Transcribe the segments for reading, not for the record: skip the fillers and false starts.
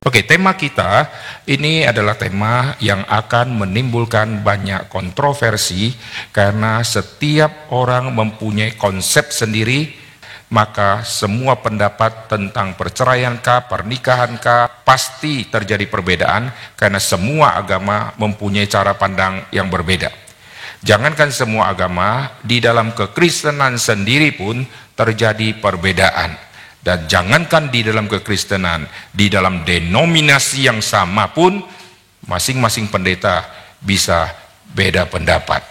Oke, tema kita ini adalah tema yang akan menimbulkan banyak kontroversi karena setiap orang mempunyai konsep sendiri, maka semua pendapat tentang perceraiankah, pernikahankah pasti terjadi perbedaan karena semua agama mempunyai cara pandang yang berbeda. Jangankan semua agama, di dalam kekristenan sendiri pun terjadi perbedaan. Dan jangankan di dalam kekristenan, di dalam denominasi yang sama pun masing-masing pendeta bisa beda pendapat.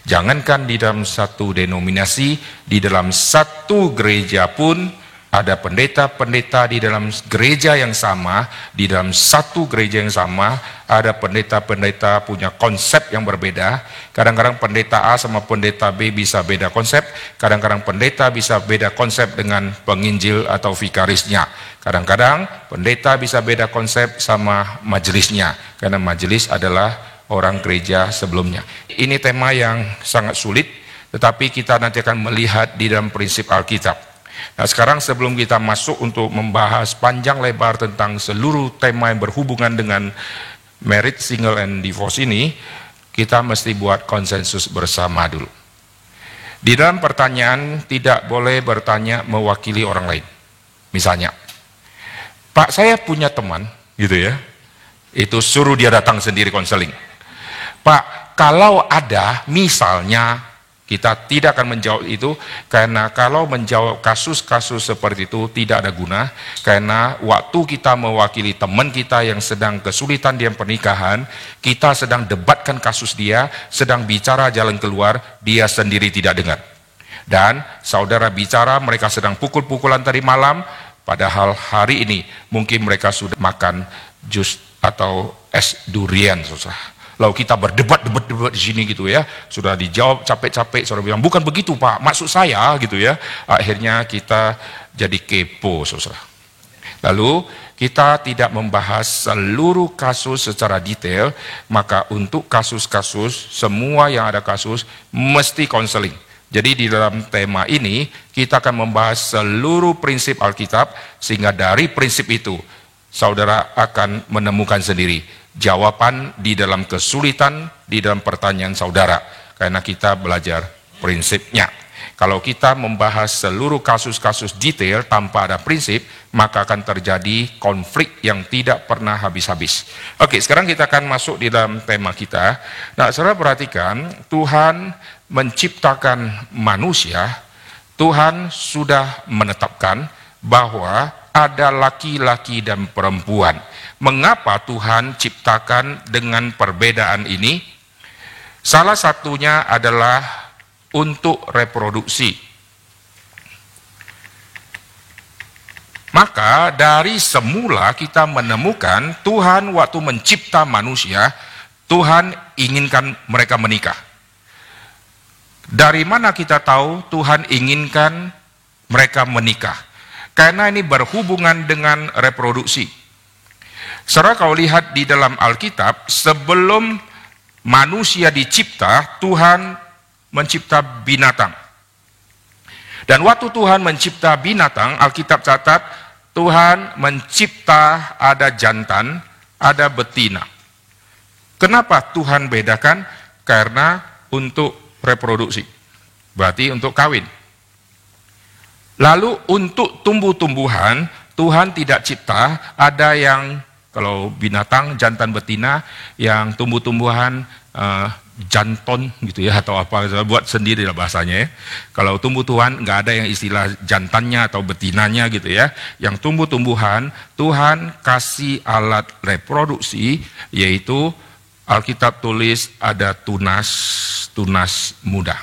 Jangankan di dalam satu denominasi, di dalam satu gereja pun ada pendeta-pendeta di dalam gereja yang sama, di dalam satu gereja yang sama, ada pendeta-pendeta punya konsep yang berbeda. Kadang-kadang pendeta A sama pendeta B bisa beda konsep, kadang-kadang pendeta bisa beda konsep dengan penginjil atau vikarisnya. Kadang-kadang pendeta bisa beda konsep sama majelisnya, karena majelis adalah orang gereja sebelumnya. Ini tema yang sangat sulit, tetapi kita nanti akan melihat di dalam prinsip Alkitab. Nah, sekarang sebelum kita masuk untuk membahas panjang lebar tentang seluruh tema yang berhubungan dengan marriage, single, and divorce ini, kita mesti buat konsensus bersama dulu. Di dalam pertanyaan tidak boleh bertanya mewakili orang lain. Misalnya, Pak, saya punya teman, gitu ya, itu suruh dia datang sendiri konseling. Pak, kalau ada misalnya, kita tidak akan menjawab itu, karena kalau menjawab kasus-kasus seperti itu tidak ada guna, karena waktu kita mewakili teman kita yang sedang kesulitan di pernikahan, kita sedang debatkan kasus dia, sedang bicara jalan keluar, dia sendiri tidak dengar. Dan saudara bicara mereka sedang pukul-pukulan tadi malam, padahal hari ini mungkin mereka sudah makan jus atau es durian, susah. Lalu kita berdebat di sini gitu ya, sudah dijawab capek-capek, saudara bilang bukan begitu Pak, maksud saya gitu ya. Akhirnya kita jadi kepo, saudara. Lalu kita tidak membahas seluruh kasus secara detail, maka untuk kasus-kasus, semua yang ada kasus mesti konseling. Jadi di dalam tema ini kita akan membahas seluruh prinsip Alkitab, sehingga dari prinsip itu saudara akan menemukan sendiri jawaban di dalam kesulitan, di dalam pertanyaan saudara, karena kita belajar prinsipnya. Kalau kita membahas seluruh kasus-kasus detail tanpa ada prinsip, maka akan terjadi konflik yang tidak pernah habis-habis. Oke, sekarang kita akan masuk di dalam tema kita. Nah, saudara perhatikan, Tuhan menciptakan manusia, Tuhan sudah menetapkan bahwa ada laki-laki dan perempuan. Mengapa Tuhan ciptakan dengan perbedaan ini? Salah satunya adalah untuk reproduksi. Maka dari semula kita menemukan Tuhan waktu mencipta manusia, Tuhan inginkan mereka menikah. Dari mana kita tahu Tuhan inginkan mereka menikah? Karena ini berhubungan dengan reproduksi. Saudara kalau lihat di dalam Alkitab, sebelum manusia dicipta, Tuhan mencipta binatang. Dan waktu Tuhan mencipta binatang, Alkitab catat, Tuhan mencipta ada jantan, ada betina. Kenapa Tuhan bedakan? Karena untuk reproduksi, berarti untuk kawin. Lalu untuk tumbuh-tumbuhan, Tuhan tidak cipta ada yang, kalau binatang jantan betina, yang tumbuh-tumbuhan janton gitu ya, atau apa, buat sendiri lah bahasanya ya. Kalau tumbuh-tumbuhan nggak ada yang istilah jantannya atau betinanya gitu ya. Yang tumbuh-tumbuhan Tuhan kasih alat reproduksi, yaitu Alkitab tulis ada tunas muda.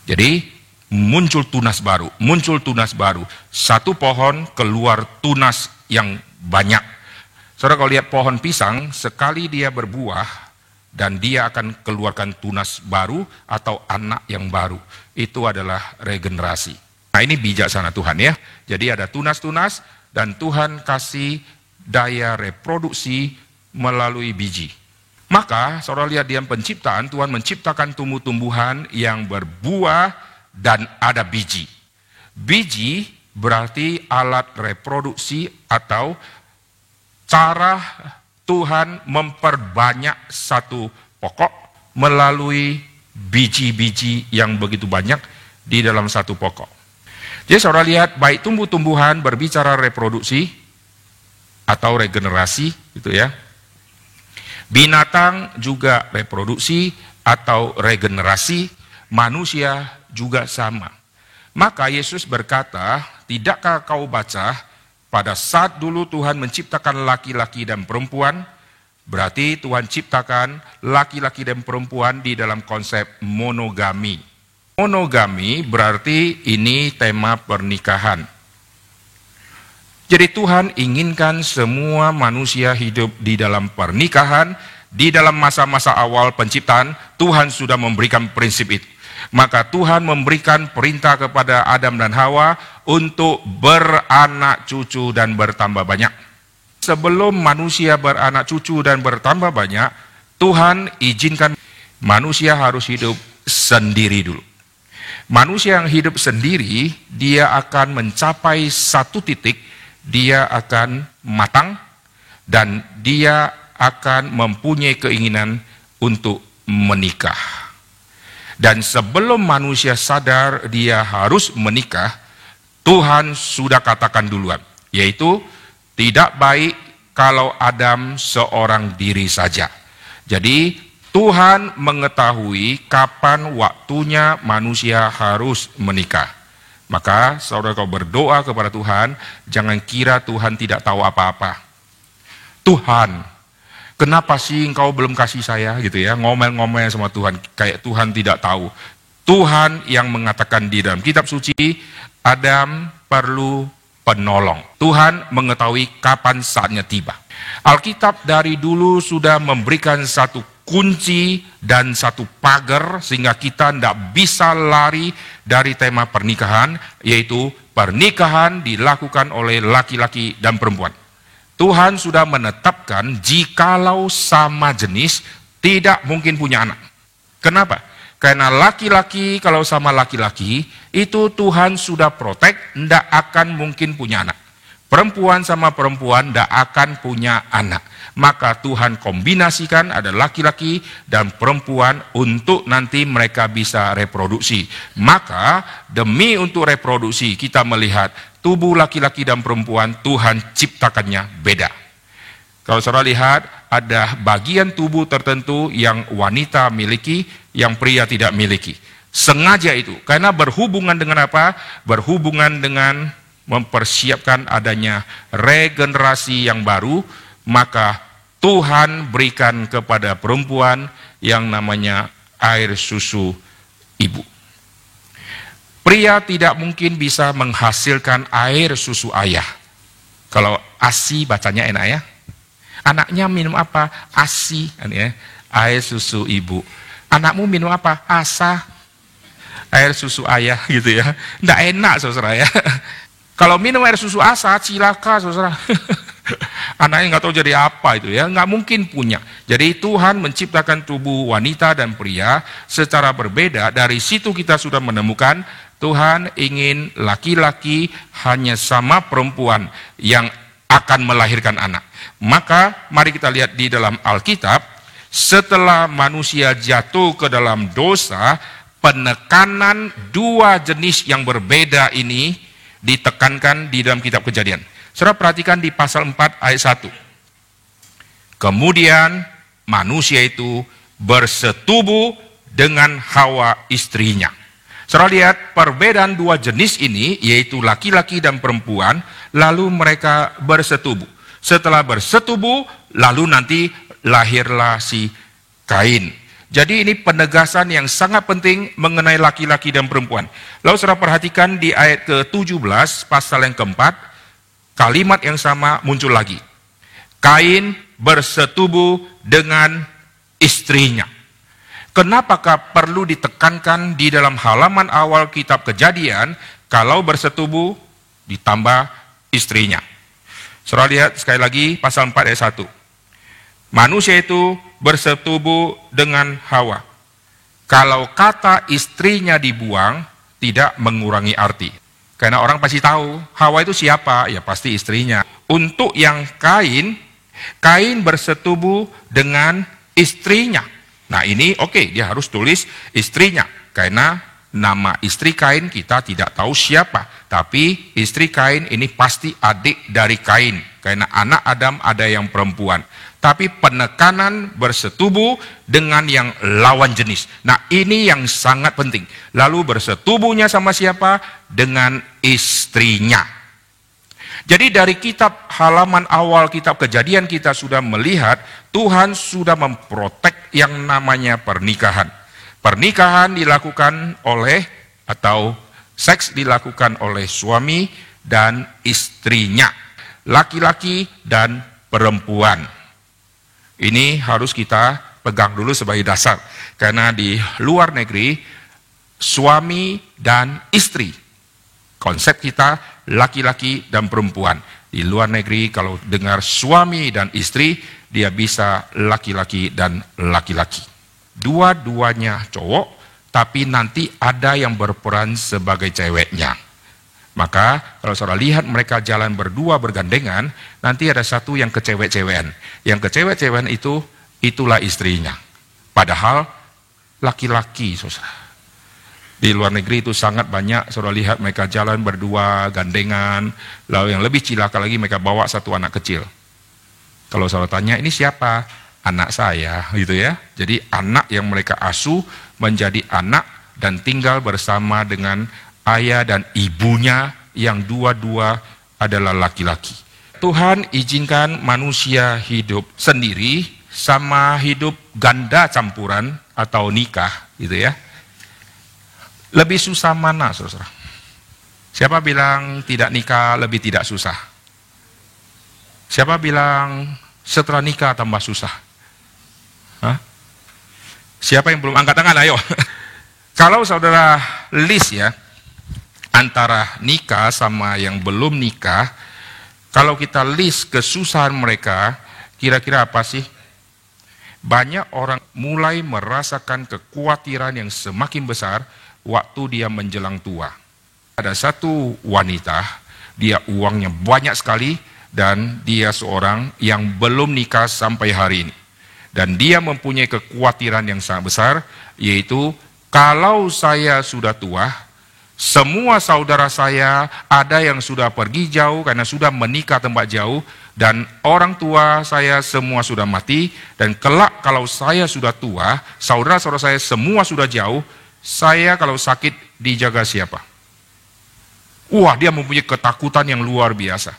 Jadi muncul tunas baru, satu pohon keluar tunas yang banyak. Saudara kalau lihat pohon pisang, sekali dia berbuah dan dia akan keluarkan tunas baru atau anak yang baru. Itu adalah regenerasi. Nah, ini bijaksana Tuhan ya. Jadi ada tunas-tunas dan Tuhan kasih daya reproduksi melalui biji. Maka saudara lihat di dalam penciptaan, Tuhan menciptakan tumbuh-tumbuhan yang berbuah dan ada biji. Biji berarti alat reproduksi atau cara Tuhan memperbanyak satu pokok melalui biji-biji yang begitu banyak di dalam satu pokok. Jadi saudara lihat, baik tumbuh-tumbuhan berbicara reproduksi atau regenerasi gitu ya. Binatang juga reproduksi atau regenerasi, manusia juga sama. Maka Yesus berkata, tidakkah kau baca pada saat dulu Tuhan menciptakan laki-laki dan perempuan, berarti Tuhan ciptakan laki-laki dan perempuan di dalam konsep monogami. Monogami berarti ini tema pernikahan. Jadi Tuhan inginkan semua manusia hidup di dalam pernikahan. Di dalam masa-masa awal penciptaan, Tuhan sudah memberikan prinsip itu. Maka Tuhan memberikan perintah kepada Adam dan Hawa untuk beranak cucu dan bertambah banyak. Sebelum manusia beranak cucu dan bertambah banyak, Tuhan izinkan manusia harus hidup sendiri dulu. Manusia yang hidup sendiri, dia akan mencapai satu titik, dia akan matang, dan dia akan mempunyai keinginan untuk menikah. Dan sebelum manusia sadar dia harus menikah, Tuhan sudah katakan duluan, yaitu tidak baik kalau Adam seorang diri saja. Jadi Tuhan mengetahui kapan waktunya manusia harus menikah. Maka saudara kau berdoa kepada Tuhan, jangan kira Tuhan tidak tahu apa-apa. Tuhan, kenapa sih engkau belum kasih saya gitu ya, ngomel-ngomel sama Tuhan, kayak Tuhan tidak tahu. Tuhan yang mengatakan di dalam kitab suci, Adam perlu penolong. Tuhan mengetahui kapan saatnya tiba. Alkitab dari dulu sudah memberikan satu kunci dan satu pagar sehingga kita tidak bisa lari dari tema pernikahan, yaitu pernikahan dilakukan oleh laki-laki dan perempuan. Tuhan sudah menetapkan jikalau sama jenis tidak mungkin punya anak. Kenapa? Karena laki-laki kalau sama laki-laki itu Tuhan sudah protek, tidak akan mungkin punya anak. Perempuan sama perempuan tidak akan punya anak. Maka Tuhan kombinasikan ada laki-laki dan perempuan untuk nanti mereka bisa reproduksi. Maka demi untuk reproduksi kita melihat tubuh laki-laki dan perempuan Tuhan ciptakannya beda. Kalau saudara lihat ada bagian tubuh tertentu yang wanita miliki, yang pria tidak miliki. Sengaja itu, karena berhubungan dengan apa? Berhubungan dengan mempersiapkan adanya regenerasi yang baru, maka Tuhan berikan kepada perempuan yang namanya air susu ibu. Pria tidak mungkin bisa menghasilkan air susu ayah. Kalau ASI bacanya enak ya. Anaknya minum apa? ASI, air susu ibu. Anakmu minum apa? ASA, air susu ayah gitu ya. Nggak enak saudara ya. Kalau minum air susu ASA, cilaka saudara. Anaknya nggak tahu jadi apa itu ya, nggak mungkin punya. Jadi Tuhan menciptakan tubuh wanita dan pria secara berbeda. Dari situ kita sudah menemukan Tuhan ingin laki-laki hanya sama perempuan yang akan melahirkan anak. Maka mari kita lihat di dalam Alkitab, setelah manusia jatuh ke dalam dosa, penekanan dua jenis yang berbeda ini ditekankan di dalam kitab Kejadian. Saudara perhatikan di pasal 4 ayat 1. Kemudian manusia itu bersetubuh dengan Hawa istrinya. Saudara lihat perbedaan dua jenis ini, yaitu laki-laki dan perempuan, lalu mereka bersetubuh. Setelah bersetubuh, lalu nanti lahirlah si Kain. Jadi ini penegasan yang sangat penting mengenai laki-laki dan perempuan. Lalu saudara perhatikan di ayat ke-17, pasal yang keempat, kalimat yang sama muncul lagi. Kain bersetubuh dengan istrinya. Kenapakah perlu ditekankan di dalam halaman awal kitab Kejadian, kalau bersetubuh ditambah istrinya? Saudara lihat sekali lagi pasal 4 ayat 1. Manusia itu bersetubuh dengan Hawa. Kalau kata istrinya dibuang, tidak mengurangi arti. Karena orang pasti tahu, Hawa itu siapa? Ya pasti istrinya. Untuk yang Kain, Kain bersetubuh dengan istrinya. Nah ini oke, dia harus tulis istrinya. Karena nama istri Kain kita tidak tahu siapa. Tapi istri Kain ini pasti adik dari Kain. Karena anak Adam ada yang perempuan. Tapi penekanan bersetubuh dengan yang lawan jenis. Nah ini yang sangat penting. Lalu bersetubuhnya sama siapa? Dengan istrinya. Jadi dari kitab halaman awal kitab Kejadian kita sudah melihat Tuhan sudah memprotek yang namanya pernikahan. Pernikahan dilakukan oleh atau seks dilakukan oleh suami dan istrinya. Laki-laki dan perempuan. Ini harus kita pegang dulu sebagai dasar. Karena di luar negeri, suami dan istri. Konsep kita laki-laki dan perempuan. Di luar negeri kalau dengar suami dan istri, dia bisa laki-laki dan laki-laki. Dua-duanya cowok, tapi nanti ada yang berperan sebagai ceweknya. Maka kalau saudara lihat mereka jalan berdua bergandengan, nanti ada satu yang kecewek-cewekan. Yang kecewek-cewekan itulah istrinya. Padahal laki-laki, saudara. Di luar negeri itu sangat banyak, saudara lihat mereka jalan berdua, gandengan. Lalu yang lebih cilaka lagi mereka bawa satu anak kecil. Kalau saudara tanya, ini siapa? Anak saya, gitu ya. Jadi anak yang mereka asuh menjadi anak dan tinggal bersama dengan ayah dan ibunya yang dua-dua adalah laki-laki. Tuhan izinkan manusia hidup sendiri sama hidup ganda campuran atau nikah, gitu ya. Lebih susah mana, saudara? Siapa bilang tidak nikah lebih tidak susah? Siapa bilang setelah nikah tambah susah? Hah? Siapa yang belum angkat tangan? Ayo. Kalau saudara list ya, antara nikah sama yang belum nikah, kalau kita list kesusahan mereka, kira-kira apa sih? Banyak orang mulai merasakan kekhawatiran yang semakin besar waktu dia menjelang tua. Ada satu wanita, dia uangnya banyak sekali, dan dia seorang yang belum nikah sampai hari ini. Dan dia mempunyai kekhawatiran yang sangat besar, yaitu kalau saya sudah tua, semua saudara saya ada yang sudah pergi jauh karena sudah menikah tempat jauh, dan orang tua saya semua sudah mati, dan kelak kalau saya sudah tua, saudara-saudara saya semua sudah jauh, saya kalau sakit dijaga siapa? Wah, dia mempunyai ketakutan yang luar biasa.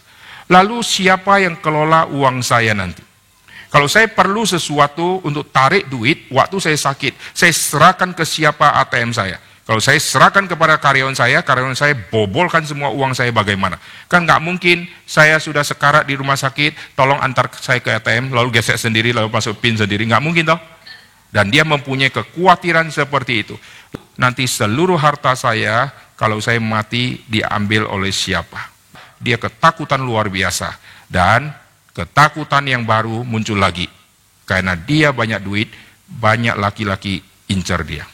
Lalu siapa yang kelola uang saya nanti? Kalau saya perlu sesuatu untuk tarik duit, waktu saya sakit, saya serahkan ke siapa ATM saya? Kalau saya serahkan kepada karyawan saya bobolkan semua uang saya bagaimana? Kan nggak mungkin saya sudah sekarat di rumah sakit, tolong antar saya ke ATM, lalu gesek sendiri, lalu masuk PIN sendiri, nggak mungkin toh? Dan dia mempunyai kekhawatiran seperti itu. Nanti seluruh harta saya, kalau saya mati, diambil oleh siapa? Dia ketakutan luar biasa. Dan ketakutan yang baru muncul lagi. Karena dia banyak duit, banyak laki-laki incar dia.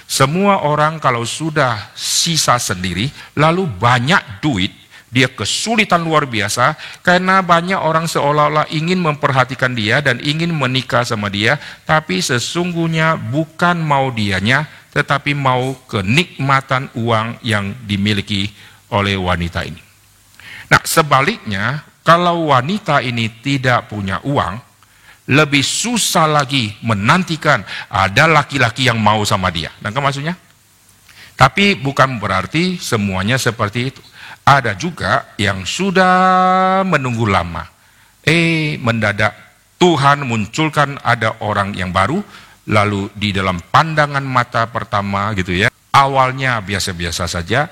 Semua orang kalau sudah sisa sendiri, lalu banyak duit, dia kesulitan luar biasa, karena banyak orang seolah-olah ingin memperhatikan dia dan ingin menikah sama dia, tapi sesungguhnya bukan mau dianya, tetapi mau kenikmatan uang yang dimiliki oleh wanita ini. Nah, sebaliknya, kalau wanita ini tidak punya uang, lebih susah lagi menantikan ada laki-laki yang mau sama dia. Nangkep maksudnya? Tapi bukan berarti semuanya seperti itu. Ada juga yang sudah menunggu lama. Mendadak Tuhan munculkan ada orang yang baru, lalu di dalam pandangan mata pertama gitu ya, awalnya biasa-biasa saja,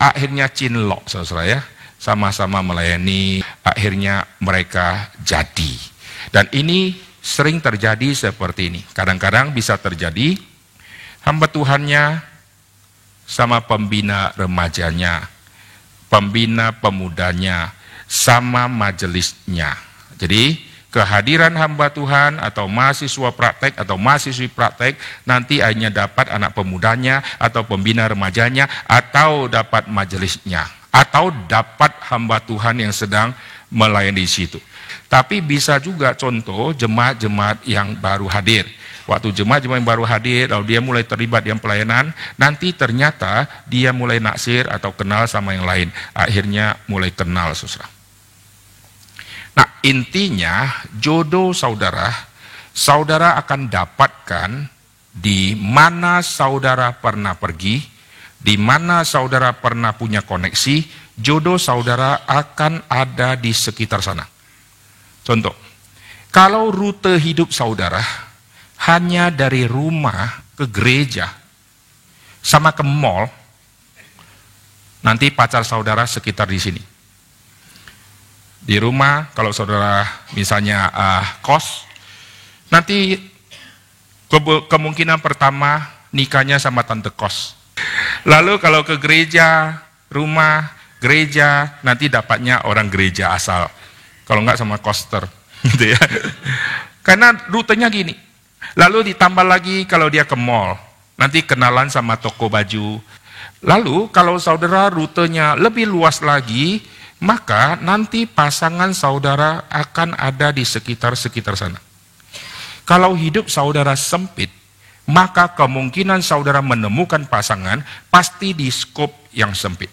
akhirnya cinlok, saudara ya, sama-sama melayani, akhirnya mereka jadi. Dan ini sering terjadi seperti ini. Kadang-kadang bisa terjadi hamba Tuhannya sama pembina remajanya, pembina pemudanya, sama majelisnya. Jadi kehadiran hamba Tuhan atau mahasiswa praktek atau mahasiswi praktek nanti hanya dapat anak pemudanya atau pembina remajanya atau dapat majelisnya atau dapat hamba Tuhan yang sedang melayani di situ. Tapi bisa juga contoh jemaat-jemaat yang baru hadir. Waktu jemaat-jemaat yang baru hadir, lalu dia mulai terlibat dalam pelayanan, nanti ternyata dia mulai naksir atau kenal sama yang lain. Akhirnya mulai kenal, saudara. Nah, intinya jodoh saudara, saudara akan dapatkan di mana saudara pernah pergi, di mana saudara pernah punya koneksi, jodoh saudara akan ada di sekitar sana. Contoh, kalau rute hidup saudara hanya dari rumah ke gereja sama ke mall, nanti pacar saudara sekitar di sini. Di rumah, kalau saudara misalnya kos, nanti kemungkinan pertama nikahnya sama tante kos. Lalu kalau ke gereja, rumah, gereja, nanti dapatnya orang gereja asal. Kalau enggak sama koster, gitu ya. Karena rutenya gini. Lalu ditambah lagi kalau dia ke mall, nanti kenalan sama toko baju. Lalu kalau saudara rutenya lebih luas lagi, maka nanti pasangan saudara akan ada di sekitar-sekitar sana. Kalau hidup saudara sempit, maka kemungkinan saudara menemukan pasangan pasti di skop yang sempit.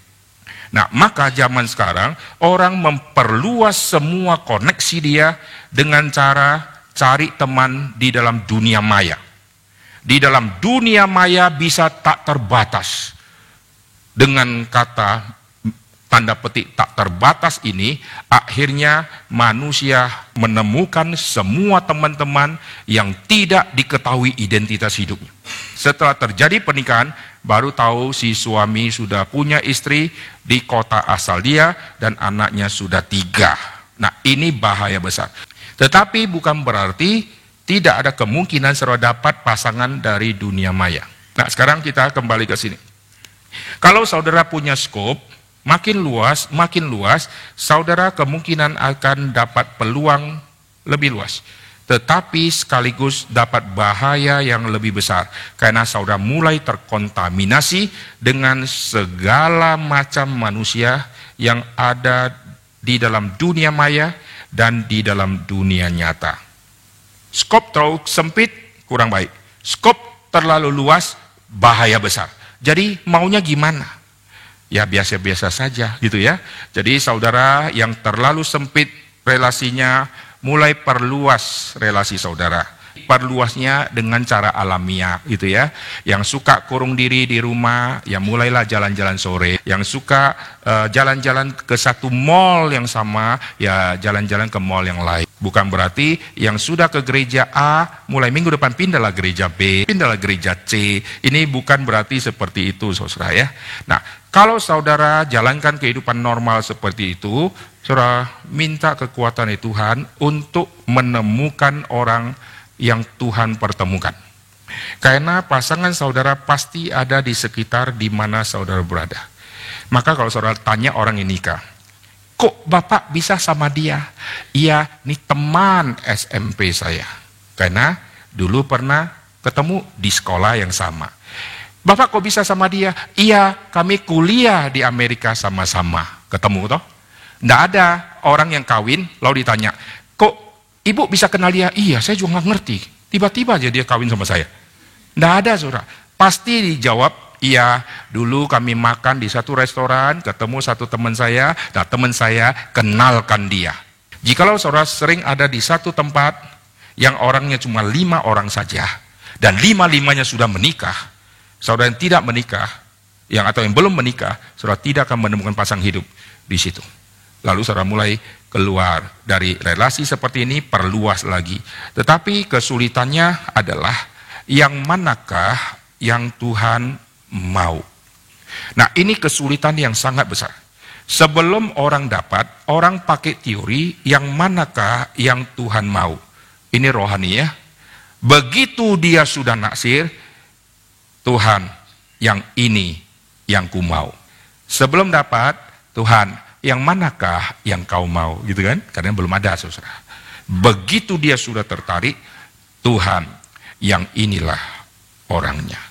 Nah, maka zaman sekarang orang memperluas semua koneksi dia dengan cara cari teman di dalam dunia maya. Di dalam dunia maya bisa tak terbatas. Dengan kata tanda petik tak terbatas ini, akhirnya manusia menemukan semua teman-teman yang tidak diketahui identitas hidupnya. Setelah terjadi pernikahan, baru tahu si suami sudah punya istri di kota asal dia dan anaknya sudah 3. Nah, ini bahaya besar. Tetapi bukan berarti tidak ada kemungkinan saudara dapat pasangan dari dunia maya. Nah, sekarang kita kembali ke sini. Kalau saudara punya skop makin luas, saudara kemungkinan akan dapat peluang lebih luas. Tetapi sekaligus dapat bahaya yang lebih besar. Karena saudara mulai terkontaminasi dengan segala macam manusia yang ada di dalam dunia maya dan di dalam dunia nyata. Skop terlalu sempit, kurang baik. Skop terlalu luas, bahaya besar. Jadi maunya gimana? Ya biasa-biasa saja gitu ya. Jadi saudara yang terlalu sempit relasinya, mulai perluas relasi saudara. Perluasnya dengan cara alamiah gitu ya. Yang suka kurung diri di rumah, ya mulailah jalan-jalan sore. Yang suka jalan-jalan ke satu mall yang sama, ya jalan-jalan ke mall yang lain. Bukan berarti yang sudah ke gereja A, mulai minggu depan pindahlah gereja B, pindahlah gereja C. Ini bukan berarti seperti itu, saudara ya. Nah, kalau saudara jalankan kehidupan normal seperti itu, saudara minta kekuatan dari Tuhan untuk menemukan orang yang Tuhan pertemukan. Karena pasangan saudara pasti ada di sekitar di mana saudara berada. Maka kalau saudara tanya orang yang nikah, kok Bapak bisa sama dia? Iya, ini teman SMP saya. Karena dulu pernah ketemu di sekolah yang sama. Bapak kok bisa sama dia? Iya, kami kuliah di Amerika sama-sama. Ketemu toh? Nggak ada orang yang kawin, lalu ditanya, kok Ibu bisa kenal dia? Iya, saya juga nggak ngerti. Tiba-tiba aja dia kawin sama saya. Nggak ada, saudara. Pasti dijawab, iya, dulu kami makan di satu restoran, ketemu satu teman saya, dan teman saya kenalkan dia. Jikalau saudara sering ada di satu tempat yang orangnya cuma 5 orang saja, dan 5-5-nya sudah menikah, saudara yang tidak menikah, atau yang belum menikah, saudara tidak akan menemukan pasang hidup di situ. Lalu saudara mulai keluar dari relasi seperti ini, perluas lagi. Tetapi kesulitannya adalah yang manakah yang Tuhan mau. Nah, ini kesulitan yang sangat besar. Sebelum orang dapat, orang pakai teori yang manakah yang Tuhan mau. Ini rohani ya. Begitu dia sudah naksir, Tuhan yang ini yang ku mau. Sebelum dapat, Tuhan yang manakah yang kau mau, gitu kan? Karena belum ada, saudara. Begitu dia sudah tertarik, Tuhan, yang inilah orangnya.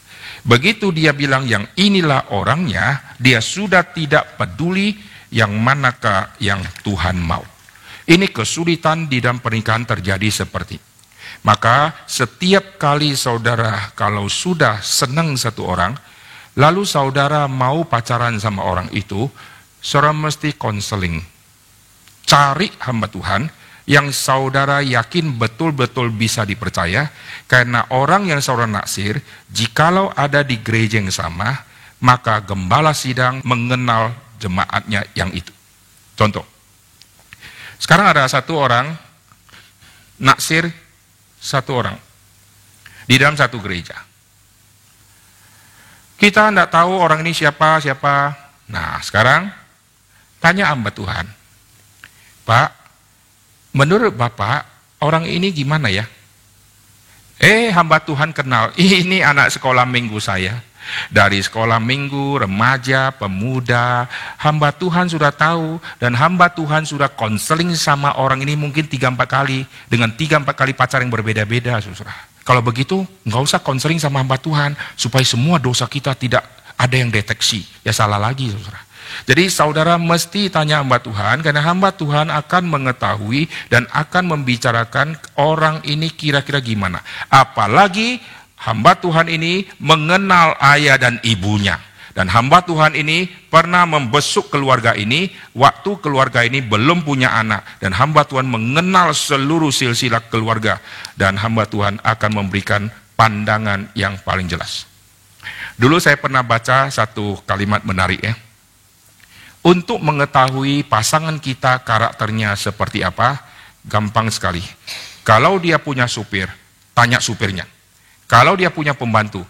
Begitu dia bilang yang inilah orangnya, dia sudah tidak peduli yang manakah yang Tuhan mau. Ini kesulitan di dalam pernikahan terjadi seperti. Maka setiap kali saudara kalau sudah senang satu orang, lalu saudara mau pacaran sama orang itu, saudara mesti konseling. Cari hamba Tuhan yang saudara yakin betul-betul bisa dipercaya, karena orang yang saudara naksir, jikalau ada di gereja yang sama, maka gembala sidang mengenal jemaatnya yang itu. Contoh, sekarang ada satu orang naksir satu orang di dalam satu gereja. Kita tidak tahu orang ini siapa. Nah, sekarang tanya hamba Tuhan, Pak, menurut Bapak orang ini gimana ya? Hamba Tuhan kenal, ini anak sekolah minggu saya. Dari sekolah minggu, remaja, pemuda, hamba Tuhan sudah tahu, dan hamba Tuhan sudah konseling sama orang ini mungkin 3-4 kali, dengan 3-4 kali pacar yang berbeda-beda, saudara. Kalau begitu, nggak usah konseling sama hamba Tuhan, supaya semua dosa kita tidak ada yang deteksi, ya salah lagi, saudara. Jadi saudara mesti tanya hamba Tuhan, karena hamba Tuhan akan mengetahui dan akan membicarakan orang ini kira-kira gimana. Apalagi hamba Tuhan ini mengenal ayah dan ibunya. Dan hamba Tuhan ini pernah membesuk keluarga ini, waktu keluarga ini belum punya anak. Dan hamba Tuhan mengenal seluruh silsilah keluarga. Dan hamba Tuhan akan memberikan pandangan yang paling jelas. Dulu saya pernah baca satu kalimat menarik ya. Untuk mengetahui pasangan kita karakternya seperti apa, gampang sekali. Kalau dia punya supir, tanya supirnya. Kalau dia punya pembantu,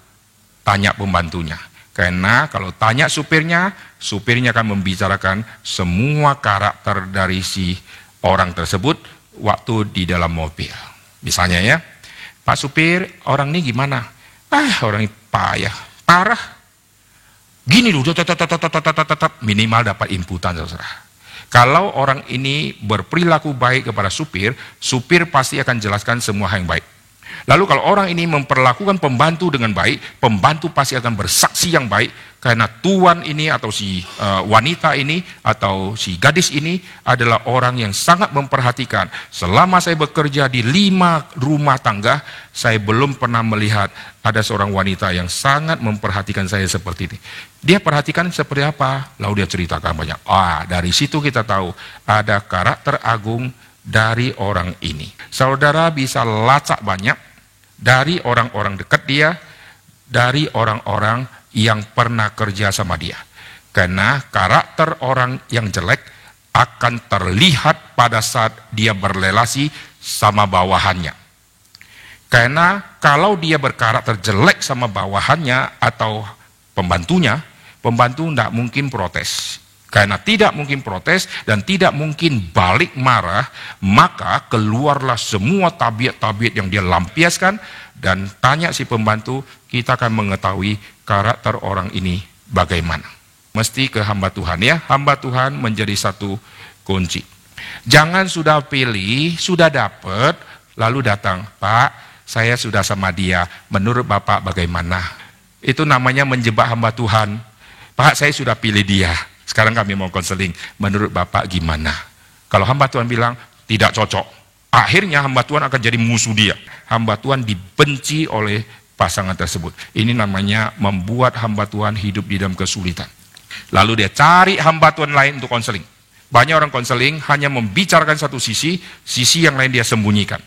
tanya pembantunya. Karena kalau tanya supirnya, supirnya akan membicarakan semua karakter dari si orang tersebut waktu di dalam mobil. Misalnya ya, Pak supir, orang ini gimana? Orang ini parah. Gini loh, minimal dapat inputan, saudara. Kalau orang ini berperilaku baik kepada supir, supir pasti akan jelaskan semua hal yang baik. Lalu kalau orang ini memperlakukan pembantu dengan baik, pembantu pasti akan bersaksi yang baik, karena tuan ini atau si wanita ini atau si gadis ini adalah orang yang sangat memperhatikan. Selama saya bekerja di 5 rumah tangga, saya belum pernah melihat ada seorang wanita yang sangat memperhatikan saya seperti ini. Dia perhatikan seperti apa? Lalu dia ceritakan banyak. Dari situ kita tahu ada karakter agung dari orang ini. Saudara bisa lacak banyak dari orang-orang dekat dia, dari orang-orang yang pernah kerja sama dia. Karena karakter orang yang jelek akan terlihat pada saat dia berrelasi sama bawahannya. Karena kalau dia berkarakter jelek sama bawahannya atau pembantunya, pembantu tidak mungkin protes. Karena tidak mungkin protes dan tidak mungkin balik marah, maka keluarlah semua tabiat-tabiat yang dia lampiaskan, dan tanya si pembantu, kita akan mengetahui karakter orang ini bagaimana. Mesti ke hamba Tuhan ya, hamba Tuhan menjadi satu kunci. Jangan sudah pilih, sudah dapat, lalu datang, Pak, saya sudah sama dia, menurut Bapak bagaimana? Itu namanya menjebak hamba Tuhan. Pak, saya sudah pilih dia. Sekarang kami mau konseling, menurut Bapak gimana? Kalau hamba Tuhan bilang, tidak cocok, akhirnya hamba Tuhan akan jadi musuh dia. Hamba Tuhan dibenci oleh pasangan tersebut. Ini namanya membuat hamba Tuhan hidup di dalam kesulitan. Lalu dia cari hamba Tuhan lain untuk konseling. Banyak orang konseling hanya membicarakan satu sisi yang lain dia sembunyikan.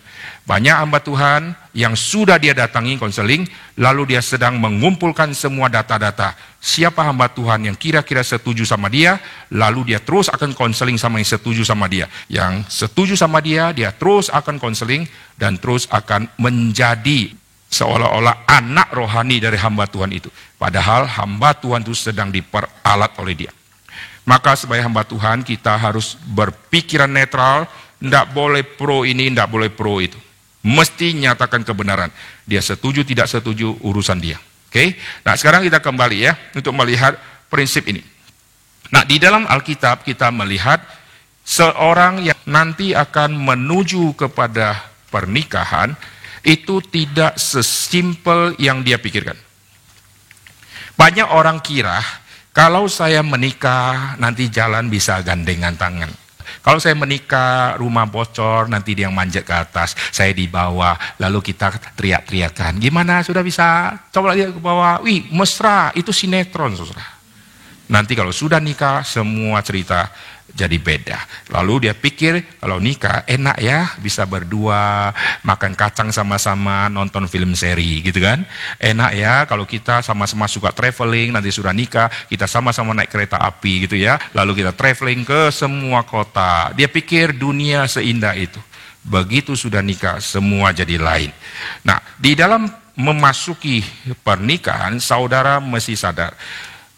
Banyak hamba Tuhan yang sudah dia datangi konseling, lalu dia sedang mengumpulkan semua data-data. Siapa hamba Tuhan yang kira-kira setuju sama dia, lalu dia terus akan konseling sama yang setuju sama dia. Yang setuju sama dia, dia terus akan konseling dan terus akan menjadi seolah-olah anak rohani dari hamba Tuhan itu. Padahal hamba Tuhan itu sedang diperalat oleh dia. Maka sebagai hamba Tuhan kita harus berpikiran netral, tidak boleh pro ini, tidak boleh pro itu. Mesti nyatakan kebenaran. Dia setuju, tidak setuju, urusan dia. Oke? Nah sekarang kita kembali ya, untuk melihat prinsip ini. Nah di dalam Alkitab kita melihat seorang yang nanti akan menuju kepada pernikahan, itu tidak sesimpel yang dia pikirkan. Banyak orang kira, kalau saya menikah, nanti jalan bisa gandengan tangan. Kalau saya menikah, rumah bocor, nanti dia yang manjat ke atas, saya di bawah, lalu kita teriak-teriakan. Gimana, sudah bisa? Coba lihat ke bawah. Wih, mesra, itu sinetron, saudara. Nanti kalau sudah nikah, semua cerita jadi beda. Lalu dia pikir, kalau nikah enak ya, bisa berdua, makan kacang sama-sama, nonton film seri gitu kan. Enak ya, kalau kita sama-sama suka traveling, nanti sudah nikah, kita sama-sama naik kereta api gitu ya. Lalu kita traveling ke semua kota. Dia pikir dunia seindah itu. Begitu sudah nikah, semua jadi lain. Nah, di dalam memasuki pernikahan, saudara mesti sadar,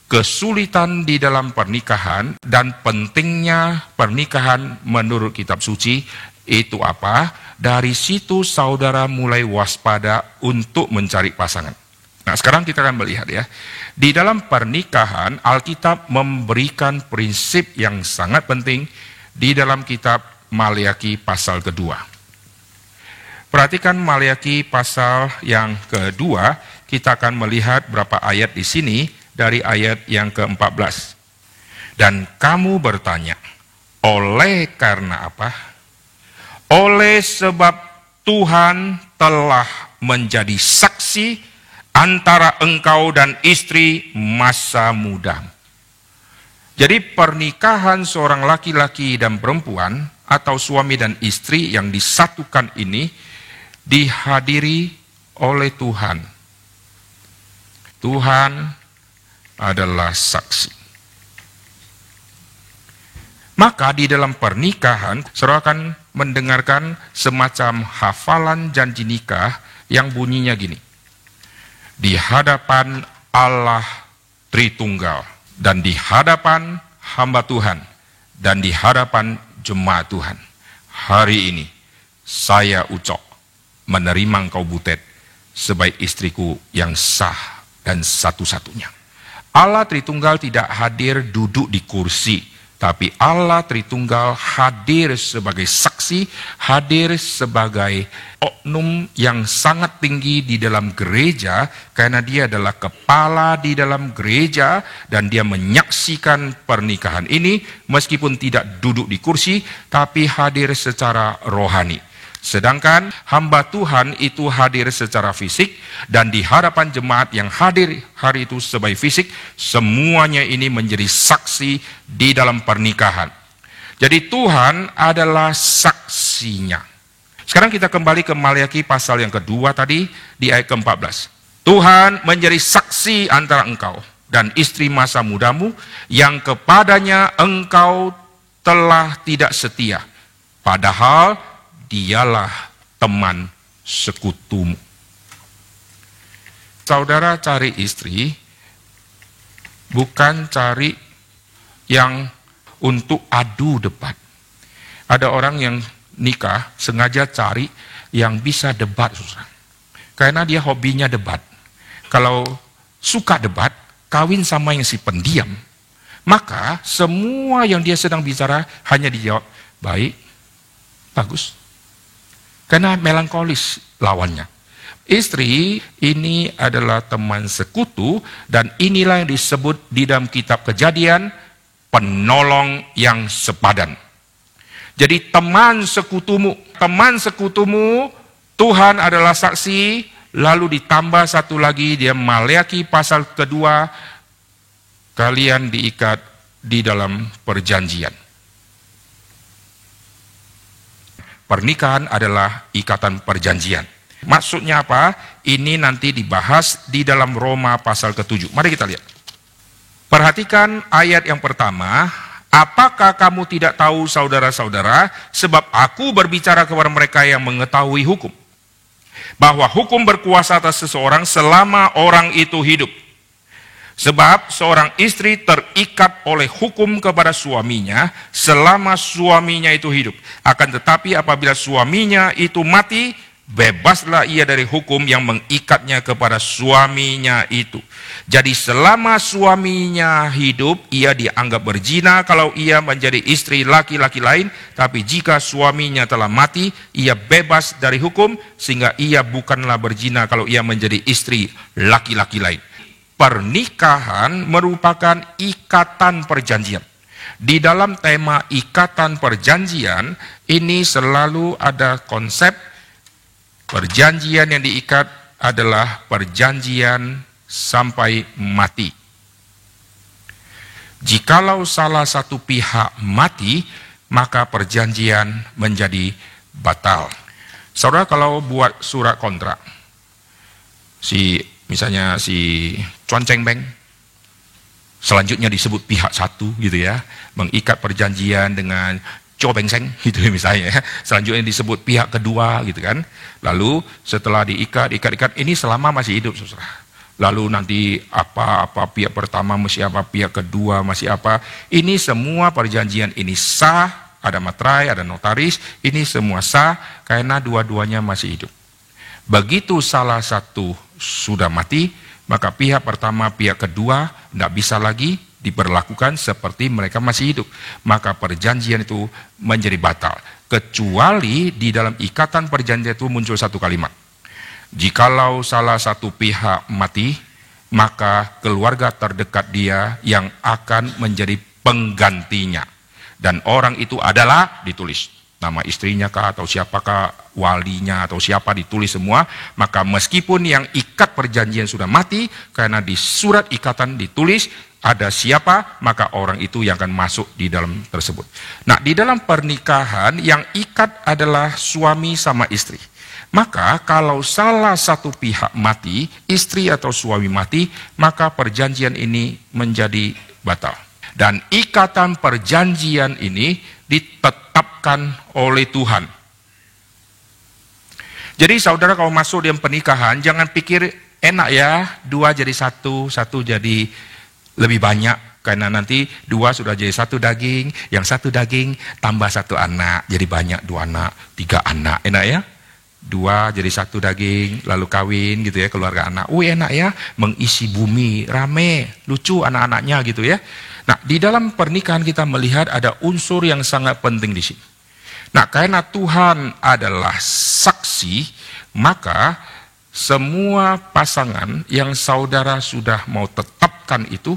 kesulitan di dalam pernikahan dan pentingnya pernikahan menurut kitab suci itu apa? Dari situ saudara mulai waspada untuk mencari pasangan. Nah, sekarang kita akan melihat ya. Di dalam pernikahan, Alkitab memberikan prinsip yang sangat penting di dalam kitab Maleakhi pasal kedua. Perhatikan Maleakhi pasal yang kedua, kita akan melihat berapa ayat di sini. Dari ayat yang ke-14. Dan kamu bertanya, oleh karena apa? Oleh sebab Tuhan telah menjadi saksi antara engkau dan istri masa muda. Jadi pernikahan seorang laki-laki dan perempuan atau suami dan istri yang disatukan ini dihadiri oleh Tuhan. Tuhan adalah saksi. Maka di dalam pernikahan, saudara akan mendengarkan semacam hafalan janji nikah yang bunyinya gini. Di hadapan Allah Tritunggal, dan di hadapan hamba Tuhan, dan di hadapan jemaat Tuhan, hari ini saya Ucok menerima engkau Butet sebagai istriku yang sah dan satu-satunya. Allah Tritunggal tidak hadir duduk di kursi, tapi Allah Tritunggal hadir sebagai saksi, hadir sebagai oknum yang sangat tinggi di dalam gereja, karena dia adalah kepala di dalam gereja, dan dia menyaksikan pernikahan ini, meskipun tidak duduk di kursi, tapi hadir secara rohani. Sedangkan hamba Tuhan itu hadir secara fisik, dan di hadapan jemaat yang hadir hari itu sebagai fisik, semuanya ini menjadi saksi di dalam pernikahan. Jadi Tuhan adalah saksinya. Sekarang kita kembali ke Maleakhi pasal yang kedua tadi di ayat ke-14. Tuhan menjadi saksi antara engkau dan istri masa mudamu yang kepadanya engkau telah tidak setia, padahal dialah teman sekutumu. Saudara cari istri bukan cari yang untuk adu debat. Ada orang yang nikah sengaja cari yang bisa debat, susah. Karena dia hobinya debat. Kalau suka debat, kawin sama yang si pendiam, maka semua yang dia sedang bicara hanya dijawab baik, bagus. Karena melankolis lawannya. Istri ini adalah teman sekutu, dan inilah yang disebut di dalam kitab Kejadian penolong yang sepadan. Jadi teman sekutumu, Tuhan adalah saksi, lalu ditambah satu lagi, dia Maleakhi pasal kedua, kalian diikat di dalam perjanjian. Pernikahan adalah ikatan perjanjian. Maksudnya apa? Ini nanti dibahas di dalam Roma pasal ke-7. Mari kita lihat. Perhatikan ayat yang pertama. Apakah kamu tidak tahu, saudara-saudara, sebab aku berbicara kepada mereka yang mengetahui hukum, bahwa hukum berkuasa atas seseorang selama orang itu hidup. Sebab seorang istri terikat oleh hukum kepada suaminya selama suaminya itu hidup. Akan tetapi apabila suaminya itu mati, bebaslah ia dari hukum yang mengikatnya kepada suaminya itu. Jadi selama suaminya hidup, ia dianggap berzina kalau ia menjadi istri laki-laki lain. Tapi jika suaminya telah mati, ia bebas dari hukum, sehingga ia bukanlah berzina kalau ia menjadi istri laki-laki lain. Pernikahan merupakan ikatan perjanjian. Di dalam tema ikatan perjanjian, ini selalu ada konsep perjanjian yang diikat adalah perjanjian sampai mati. Jikalau salah satu pihak mati, maka perjanjian menjadi batal. Saudara kalau buat surat kontrak, misalnya si Cuan Cheng Beng, selanjutnya disebut pihak satu gitu ya, mengikat perjanjian dengan Cho Beng Seng gitu misalnya ya. Selanjutnya disebut pihak kedua gitu kan. Lalu setelah diikat, ini selama masih hidup saudara. Lalu nanti apa pihak pertama masih apa, pihak kedua masih apa. Ini semua perjanjian ini sah, ada materai, ada notaris, ini semua sah karena dua-duanya masih hidup. Begitu salah satu sudah mati, maka pihak pertama, pihak kedua tidak bisa lagi diperlakukan seperti mereka masih hidup. Maka perjanjian itu menjadi batal. Kecuali di dalam ikatan perjanjian itu muncul satu kalimat. Jikalau salah satu pihak mati, maka keluarga terdekat dia yang akan menjadi penggantinya. Dan orang itu adalah ditulis. Nama istrinya kah atau siapakah, walinya atau siapa ditulis semua. Maka meskipun yang ikat perjanjian sudah mati, karena di surat ikatan ditulis ada siapa, maka orang itu yang akan masuk di dalam tersebut. Nah, di dalam pernikahan yang ikat adalah suami sama istri. Maka kalau salah satu pihak mati, istri atau suami mati, maka perjanjian ini menjadi batal. Dan ikatan perjanjian ini ditetapkan oleh Tuhan. Jadi saudara kalau masuk dalam pernikahan, jangan pikir enak ya, 2 jadi 1, 1 jadi lebih banyak. Karena nanti 2 sudah jadi 1 daging, yang 1 daging tambah 1 anak, jadi banyak 2 anak, 3 anak, enak ya? 2 jadi 1 daging, lalu kawin gitu ya, keluarga anak. Enak ya, mengisi bumi, rame, lucu anak-anaknya gitu ya. Nah, di dalam pernikahan kita melihat ada unsur yang sangat penting di sini. Nah, karena Tuhan adalah saksi, maka semua pasangan yang saudara sudah mau tetapkan itu,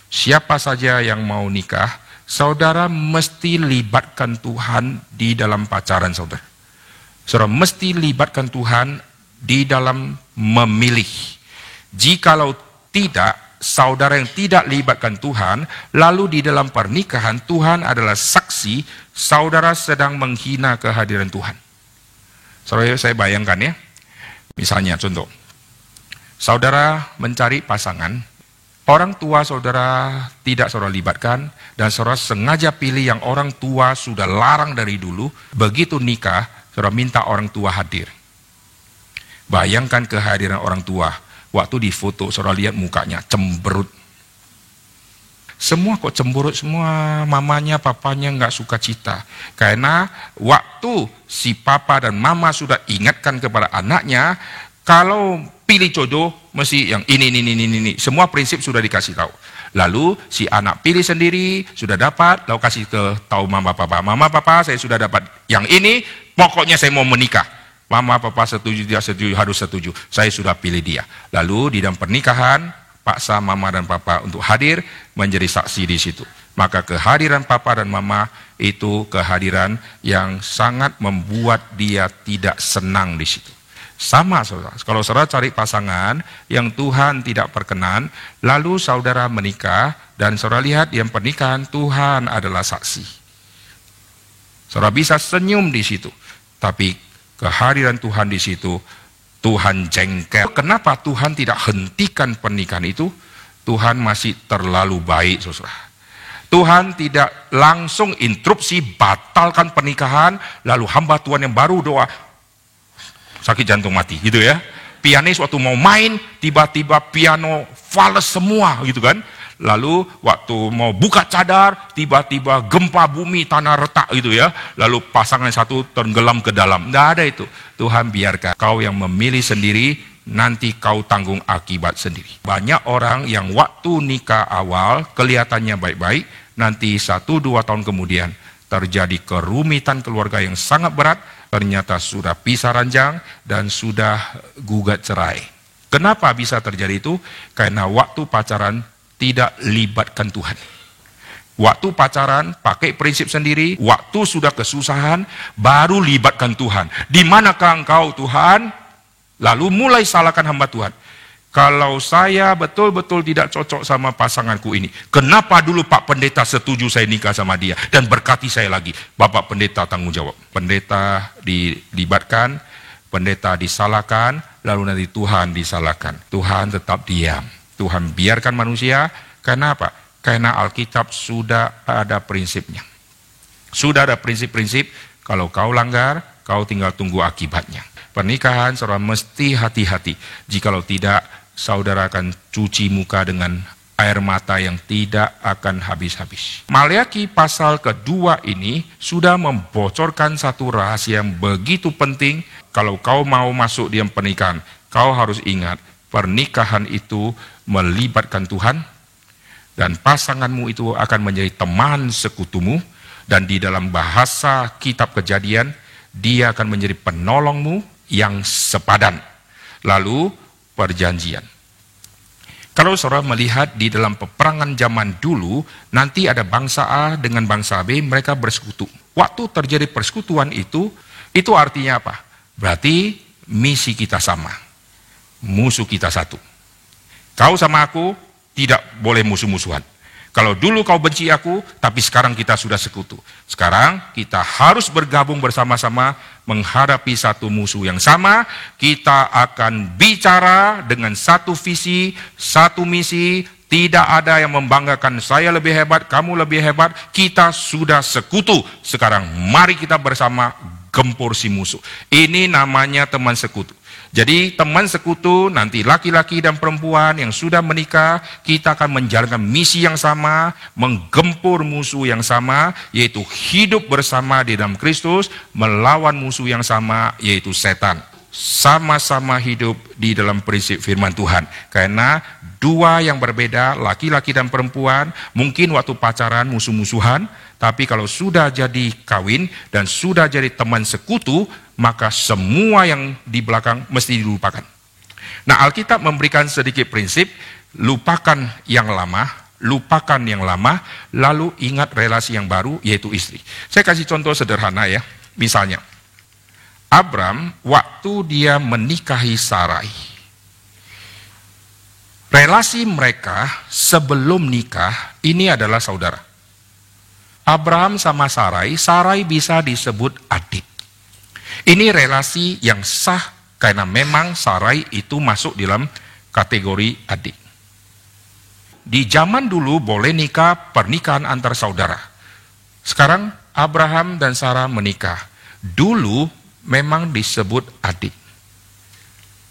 siapa saja yang mau nikah, saudara mesti libatkan Tuhan di dalam pacaran saudara. Saudara mesti libatkan Tuhan di dalam memilih. Jikalau tidak, saudara yang tidak libatkan Tuhan, lalu di dalam pernikahan Tuhan adalah saksi, saudara sedang menghina kehadiran Tuhan. Saudara, saya bayangkan ya, misalnya contoh, saudara mencari pasangan, orang tua saudara tidak saudara libatkan, dan saudara sengaja pilih yang orang tua sudah larang dari dulu, begitu nikah, saudara minta orang tua hadir. Bayangkan kehadiran orang tua. Waktu di foto, saudara lihat mukanya cemberut. Semua kok cemberut semua, mamanya, papanya nggak suka cita. Karena waktu si papa dan mama sudah ingatkan kepada anaknya, kalau pilih jodoh, mesti yang ini. Semua prinsip sudah dikasih tahu. Lalu si anak pilih sendiri, sudah dapat, lalu kasih tahu mama papa, saya sudah dapat yang ini, pokoknya saya mau menikah. Mama papa setuju, dia setuju, harus setuju. Saya sudah pilih dia. Lalu di dalam pernikahan, paksa mama dan papa untuk hadir menjadi saksi di situ. Maka kehadiran papa dan mama itu kehadiran yang sangat membuat dia tidak senang di situ. Sama saudara, kalau saudara cari pasangan yang Tuhan tidak perkenan, lalu saudara menikah, dan saudara lihat yang pernikahan Tuhan adalah saksi. Saudara bisa senyum di situ, tapi kehadiran Tuhan di situ, Tuhan jengkel. Kenapa Tuhan tidak hentikan pernikahan itu? Tuhan masih terlalu baik saudara. Tuhan tidak langsung interupsi, batalkan pernikahan, lalu hamba Tuhan yang baru doa, sakit jantung mati gitu ya. Pianis waktu mau main, tiba-tiba piano fals semua gitu kan. Lalu waktu mau buka cadar, tiba-tiba gempa bumi, tanah retak gitu ya. Lalu pasangan satu tenggelam ke dalam. Tidak ada itu. Tuhan biarkan kau yang memilih sendiri, nanti kau tanggung akibat sendiri. Banyak orang yang waktu nikah awal kelihatannya baik-baik, nanti 1-2 tahun kemudian terjadi kerumitan keluarga yang sangat berat, ternyata sudah pisah ranjang dan sudah gugat cerai. Kenapa bisa terjadi itu? Karena waktu pacaran tidak libatkan Tuhan. Waktu pacaran, pakai prinsip sendiri. Waktu sudah kesusahan, baru libatkan Tuhan. Di manakah engkau Tuhan? Lalu mulai salahkan hamba Tuhan. Kalau saya betul-betul tidak cocok sama pasanganku ini, kenapa dulu Pak Pendeta setuju saya nikah sama dia dan berkati saya lagi? Bapak Pendeta tanggung jawab. Pendeta dilibatkan, pendeta disalahkan, lalu nanti Tuhan disalahkan. Tuhan tetap diam. Tuhan biarkan manusia. Karena apa? Karena Alkitab sudah ada prinsipnya. Sudah ada prinsip-prinsip, kalau kau langgar, kau tinggal tunggu akibatnya. Pernikahan saudara mesti hati-hati. Jikalau tidak, saudara akan cuci muka dengan air mata yang tidak akan habis-habis. Maleakhi pasal kedua ini sudah membocorkan satu rahasia yang begitu penting. Kalau kau mau masuk dalam pernikahan, kau harus ingat, pernikahan itu melibatkan Tuhan, dan pasanganmu itu akan menjadi teman sekutumu, dan di dalam bahasa kitab Kejadian, dia akan menjadi penolongmu yang sepadan. Lalu perjanjian. Kalau saudara melihat di dalam peperangan zaman dulu, nanti ada bangsa A dengan bangsa B, mereka bersekutu. Waktu terjadi persekutuan itu artinya apa? Berarti misi kita sama, musuh kita satu. Kau sama aku tidak boleh musuh-musuhan. Kalau dulu kau benci aku, tapi sekarang kita sudah sekutu. Sekarang kita harus bergabung bersama-sama menghadapi satu musuh yang sama. Kita akan bicara dengan satu visi, satu misi. Tidak ada yang membanggakan saya lebih hebat, kamu lebih hebat. Kita sudah sekutu. Sekarang mari kita bersama gempur si musuh. Ini namanya teman sekutu. Jadi teman sekutu, nanti laki-laki dan perempuan yang sudah menikah, kita akan menjalankan misi yang sama, menggempur musuh yang sama, yaitu hidup bersama di dalam Kristus, melawan musuh yang sama, yaitu setan. Sama-sama hidup di dalam prinsip firman Tuhan. Karena dua yang berbeda, laki-laki dan perempuan, mungkin waktu pacaran musuh-musuhan, tapi kalau sudah jadi kawin dan sudah jadi teman sekutu, maka semua yang di belakang mesti dilupakan. Nah, Alkitab memberikan sedikit prinsip, lupakan yang lama, lalu ingat relasi yang baru, yaitu istri. Saya kasih contoh sederhana ya. Misalnya, Abram waktu dia menikahi Sarai, relasi mereka sebelum nikah ini adalah saudara. Abraham sama Sarai, Sarai bisa disebut adik. Ini relasi yang sah karena memang Sarai itu masuk dalam kategori adik. Di zaman dulu boleh nikah pernikahan antar saudara. Sekarang Abraham dan Sarah menikah. Dulu memang disebut adik.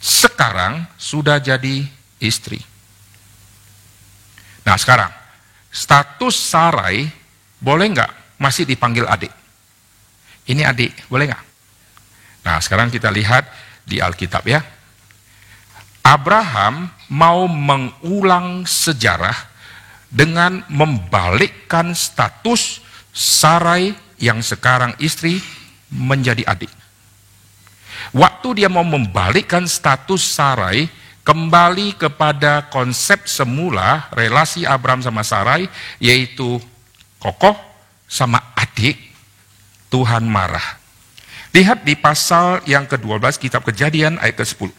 Sekarang sudah jadi istri. Nah sekarang, status Sarai boleh nggak masih dipanggil adik? Ini adik, boleh nggak? Nah sekarang kita lihat di Alkitab ya. Abraham mau mengulang sejarah dengan membalikkan status Sarai yang sekarang istri menjadi adik. Waktu dia mau membalikkan status Sarai kembali kepada konsep semula relasi Abraham sama Sarai, yaitu kokoh sama adik, Tuhan marah. Lihat di pasal yang ke-12 kitab Kejadian ayat ke-10.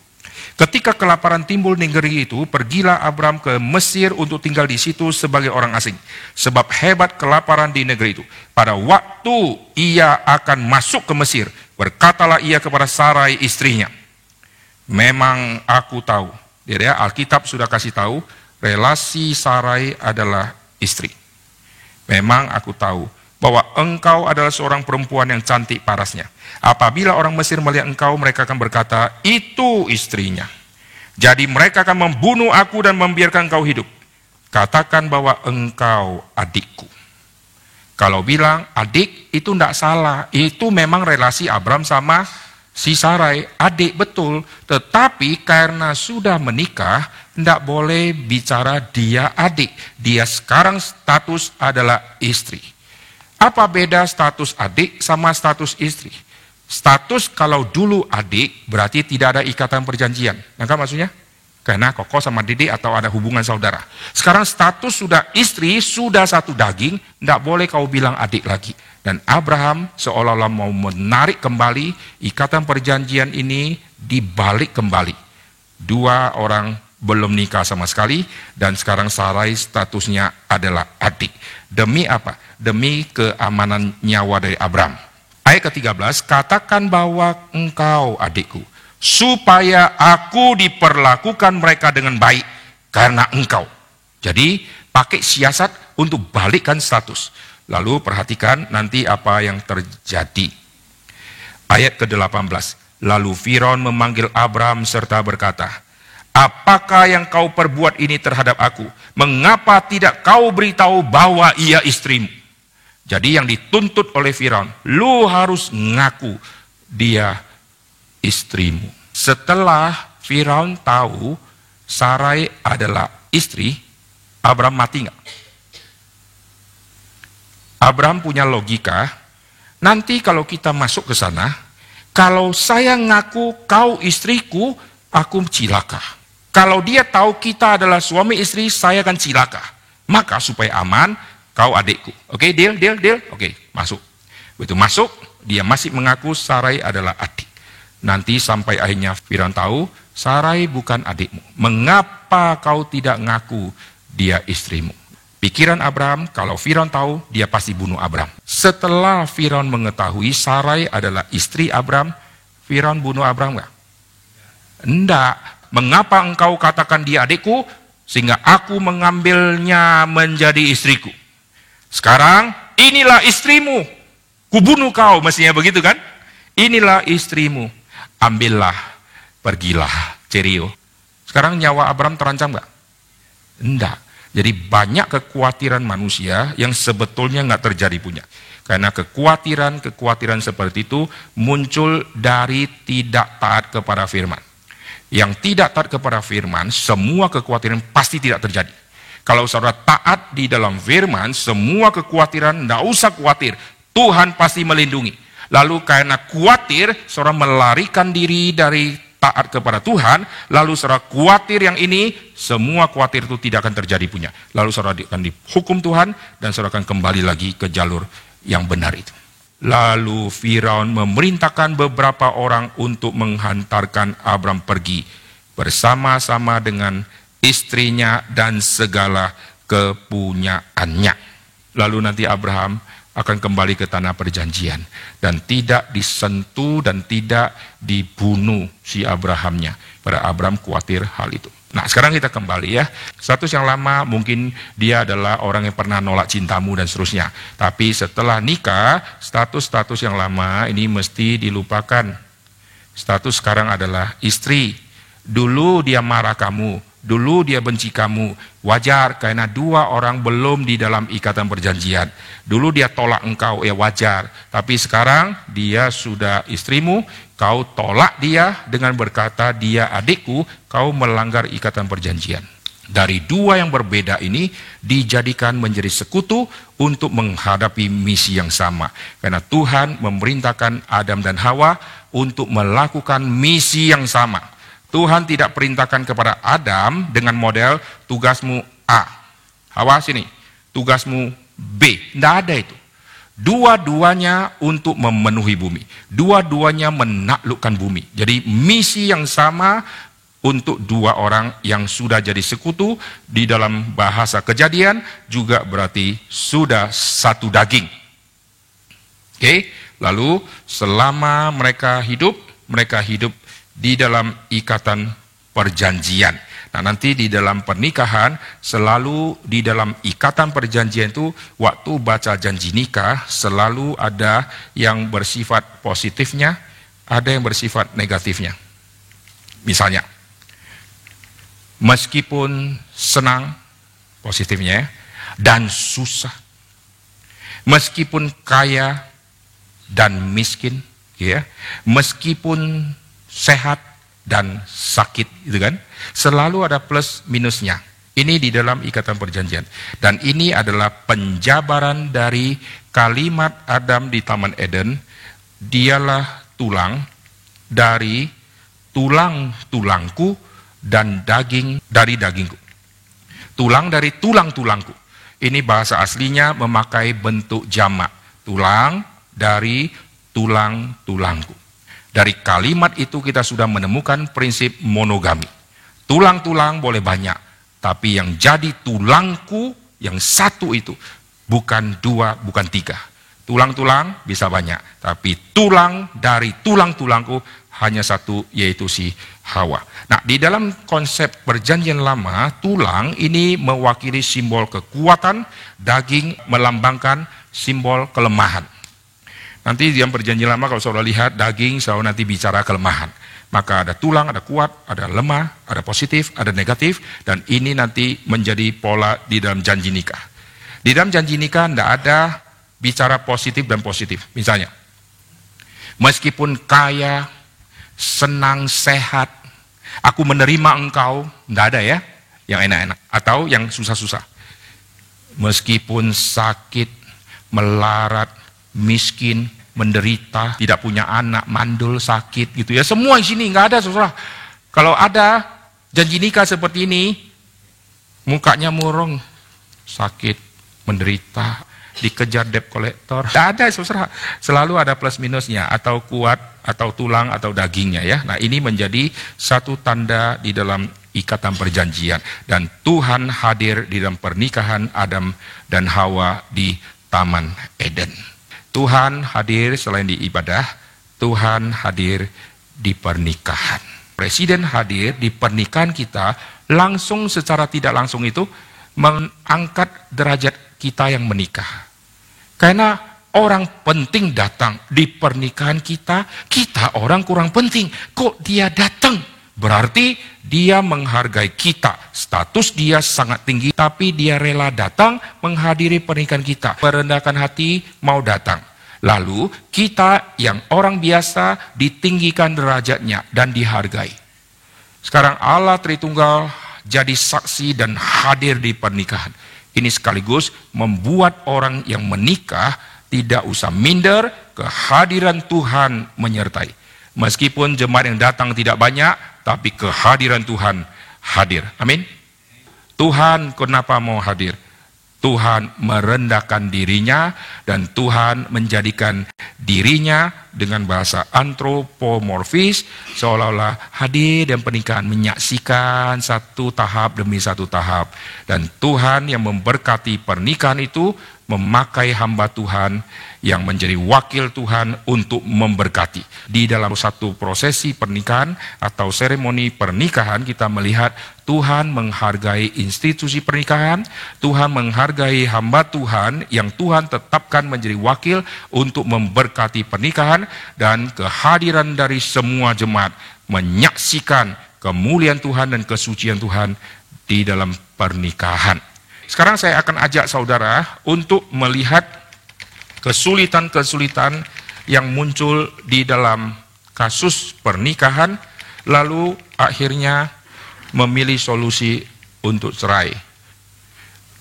Ketika kelaparan timbul di negeri itu, pergilah Abram ke Mesir untuk tinggal di situ sebagai orang asing. Sebab hebat kelaparan di negeri itu. Pada waktu ia akan masuk ke Mesir, berkatalah ia kepada Sarai istrinya, memang aku tahu. Jadi Alkitab sudah kasih tahu, relasi Sarai adalah istri. Memang aku tahu bahwa engkau adalah seorang perempuan yang cantik parasnya. Apabila orang Mesir melihat engkau, mereka akan berkata, itu istrinya. Jadi mereka akan membunuh aku dan membiarkan engkau hidup. Katakan bahwa engkau adikku. Kalau bilang adik, itu tidak salah. Itu memang relasi Abram sama si Sarai, adik betul. Tetapi karena sudah menikah, tidak boleh bicara dia adik. Dia sekarang status adalah istri. Apa beda status adik sama status istri? Status kalau dulu adik berarti tidak ada ikatan perjanjian. Nangkap maksudnya? karena kokoh sama Dede atau ada hubungan saudara. Sekarang status sudah istri, sudah satu daging, tidak boleh kau bilang adik lagi. Dan Abraham seolah-olah mau menarik kembali ikatan perjanjian ini, dibalik kembali. Dua orang belum nikah sama sekali, dan sekarang Sarai statusnya adalah adik. Demi apa? Demi keamanan nyawa dari Abraham. Ayat ke-13, katakan bahwa engkau adikku, supaya aku diperlakukan mereka dengan baik karena engkau. Jadi pakai siasat untuk balikkan status. Lalu perhatikan nanti apa yang terjadi. Ayat ke-18, lalu Firaun memanggil Abraham serta berkata, apakah yang kau perbuat ini terhadap aku? Mengapa tidak kau beritahu bahwa ia istrimu? Jadi yang dituntut oleh Firaun, lu harus ngaku dia istrimu. Setelah Firaun tahu Sarai adalah istri, Abraham mati nggak? Abraham punya logika, nanti kalau kita masuk ke sana, kalau saya ngaku kau istriku, aku cilaka. Kalau dia tahu kita adalah suami istri, saya akan cilaka. Maka supaya aman, kau adikku. Oke, deal? Oke, masuk. Begitu masuk, dia masih mengaku Sarai adalah adik. Nanti sampai akhirnya Firaun tahu, Sarai bukan adikmu. Mengapa kau tidak ngaku dia istrimu? Pikiran Abraham, kalau Firaun tahu, dia pasti bunuh Abraham. Setelah Firaun mengetahui Sarai adalah istri Abraham, Firaun bunuh Abraham enggak? Enggak. Mengapa engkau katakan dia adikku, sehingga aku mengambilnya menjadi istriku? Sekarang, inilah istrimu. Kubunuh kau, mestinya begitu kan? Inilah istrimu. Ambillah, pergilah, cerio. Sekarang nyawa Abraham terancam enggak? Enggak. Jadi banyak kekhawatiran manusia yang sebetulnya enggak terjadi punya. Karena kekhawatiran seperti itu muncul dari tidak taat kepada firman. Yang tidak taat kepada firman, semua kekhawatiran pasti tidak terjadi. Kalau saudara taat di dalam firman, semua kekhawatiran tidak usah khawatir. Tuhan pasti melindungi. Lalu karena khawatir, saudara melarikan diri dari taat kepada Tuhan, lalu saudara khawatir yang ini, semua khawatir itu tidak akan terjadi punya. Lalu saudara akan dihukum Tuhan, dan saudara akan kembali lagi ke jalur yang benar itu. Lalu Firaun memerintahkan beberapa orang untuk menghantarkan Abraham pergi bersama-sama dengan istrinya dan segala kepunyaannya. Lalu nanti Abraham akan kembali ke tanah perjanjian dan tidak disentuh dan tidak dibunuh si Abrahamnya. Pada Abraham khawatir hal itu. Nah, sekarang kita kembali ya. Status yang lama mungkin dia adalah orang yang pernah nolak cintamu dan seterusnya. Tapi setelah nikah, status-status yang lama ini mesti dilupakan. Status sekarang adalah istri. Dulu dia marah kamu, dulu dia benci kamu. Wajar karena dua orang belum di dalam ikatan perjanjian. Dulu dia tolak engkau, ya wajar. Tapi sekarang dia sudah istrimu, kau tolak dia dengan berkata dia adikku, kau melanggar ikatan perjanjian. Dari dua yang berbeda ini dijadikan menjadi sekutu untuk menghadapi misi yang sama. Karena Tuhan memerintahkan Adam dan Hawa untuk melakukan misi yang sama. Tuhan tidak perintahkan kepada Adam dengan model tugasmu A. Hawa sini, tugasmu B. Tidak ada itu. Dua-duanya untuk memenuhi bumi. Dua-duanya menaklukkan bumi. Jadi misi yang sama untuk dua orang yang sudah jadi sekutu. Di dalam bahasa Kejadian juga berarti sudah satu daging. Oke, lalu selama mereka hidup di dalam ikatan perjanjian. Nah, nanti di dalam pernikahan, selalu di dalam ikatan perjanjian itu, waktu baca janji nikah, selalu ada yang bersifat positifnya, ada yang bersifat negatifnya. Misalnya, meskipun senang, positifnya, dan susah, meskipun kaya dan miskin, ya, meskipun sehat dan sakit, gitu kan? Selalu ada plus minusnya. Ini di dalam ikatan perjanjian. Dan ini adalah penjabaran dari kalimat Adam di Taman Eden. Dialah tulang dari tulang-tulangku dan daging dari dagingku. Tulang dari tulang-tulangku. Ini bahasa aslinya memakai bentuk jamak. Tulang dari tulang-tulangku. Dari kalimat itu kita sudah menemukan prinsip monogami. Tulang-tulang boleh banyak, tapi yang jadi tulangku yang satu itu, bukan dua, bukan tiga. Tulang-tulang bisa banyak, tapi tulang dari tulang-tulangku hanya satu, yaitu si Hawa. Nah, di dalam konsep perjanjian lama, tulang ini mewakili simbol kekuatan, daging melambangkan simbol kelemahan. Nanti di dalam perjanjian lama kalau saudara lihat, daging selalu nanti bicara kelemahan. Maka ada tulang, ada kuat, ada lemah, ada positif, ada negatif, dan ini nanti menjadi pola di dalam janji nikah. Di dalam janji nikah tidak ada bicara positif dan positif. Misalnya, meskipun kaya, senang, sehat, aku menerima engkau, tidak ada ya, yang enak-enak. Atau yang susah-susah. Meskipun sakit, melarat, miskin, menderita, tidak punya anak, mandul, sakit gitu ya. Semua di sini nggak ada, saudara. Kalau ada janji nikah seperti ini, mukanya murung, sakit, menderita, dikejar debt collector. Tidak ada, saudara. Selalu ada plus minusnya, atau kuat, atau tulang, atau dagingnya ya. Nah, ini menjadi satu tanda di dalam ikatan perjanjian. Dan Tuhan hadir di dalam pernikahan Adam dan Hawa di Taman Eden. Tuhan hadir selain di ibadah, Tuhan hadir di pernikahan. Presiden hadir di pernikahan kita, langsung secara tidak langsung itu mengangkat derajat kita yang menikah. Karena orang penting datang di pernikahan kita, kita orang kurang penting. Kok dia datang? Berarti dia menghargai kita. Status dia sangat tinggi, tapi dia rela datang menghadiri pernikahan kita. Merendahkan hati, mau datang. Lalu kita yang orang biasa ditinggikan derajatnya dan dihargai. Sekarang Allah Tritunggal jadi saksi dan hadir di pernikahan. Ini sekaligus membuat orang yang menikah tidak usah minder, kehadiran Tuhan menyertai. Meskipun jemaat yang datang tidak banyak, tapi kehadiran Tuhan hadir. Amin. Tuhan kenapa mau hadir? Tuhan merendahkan dirinya dan Tuhan menjadikan dirinya dengan bahasa antropomorfis seolah-olah hadir dan pernikahan, menyaksikan satu tahap demi satu tahap. Dan Tuhan yang memberkati pernikahan itu memakai hamba Tuhan yang menjadi wakil Tuhan untuk memberkati. Di dalam satu prosesi pernikahan atau seremoni pernikahan kita melihat Tuhan menghargai institusi pernikahan, Tuhan menghargai hamba Tuhan yang Tuhan tetapkan menjadi wakil untuk memberkati pernikahan, dan kehadiran dari semua jemaat menyaksikan kemuliaan Tuhan dan kesucian Tuhan di dalam pernikahan. Sekarang saya akan ajak saudara untuk melihat kesulitan-kesulitan yang muncul di dalam kasus pernikahan, lalu akhirnya memilih solusi untuk cerai.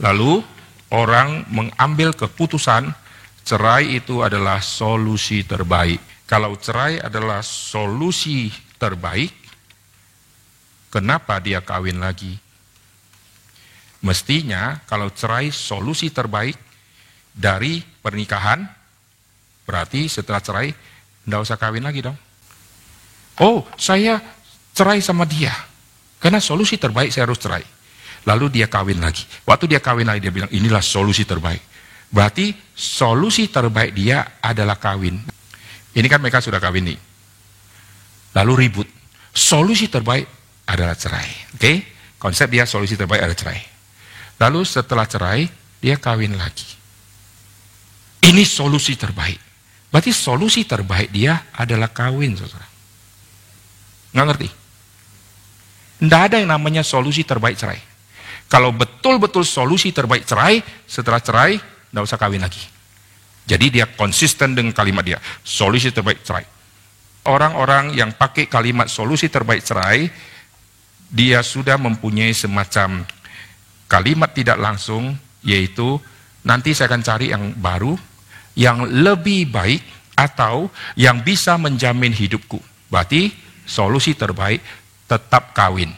Lalu orang mengambil keputusan cerai itu adalah solusi terbaik. Kalau cerai adalah solusi terbaik, kenapa dia kawin lagi? Mestinya kalau cerai solusi terbaik dari pernikahan, berarti setelah cerai tidak usah kawin lagi dong. Oh, saya cerai sama dia, karena solusi terbaik saya harus cerai. Lalu dia kawin lagi. Waktu dia kawin lagi dia bilang inilah solusi terbaik. Berarti solusi terbaik dia adalah kawin. Ini kan mereka sudah kawin nih. Lalu ribut. Solusi terbaik adalah cerai. Oke? Konsep dia solusi terbaik adalah cerai. Lalu setelah cerai, dia kawin lagi. Ini solusi terbaik. Berarti solusi terbaik dia adalah kawin, saudara. Nggak ngerti? Tidak ada yang namanya solusi terbaik cerai. Kalau betul-betul solusi terbaik cerai, setelah cerai, tidak usah kawin lagi. Jadi dia konsisten dengan kalimat dia, solusi terbaik cerai. Orang-orang yang pakai kalimat solusi terbaik cerai, dia sudah mempunyai semacam kalimat tidak langsung, yaitu nanti saya akan cari yang baru, yang lebih baik, atau yang bisa menjamin hidupku. Berarti solusi terbaik tetap kawin.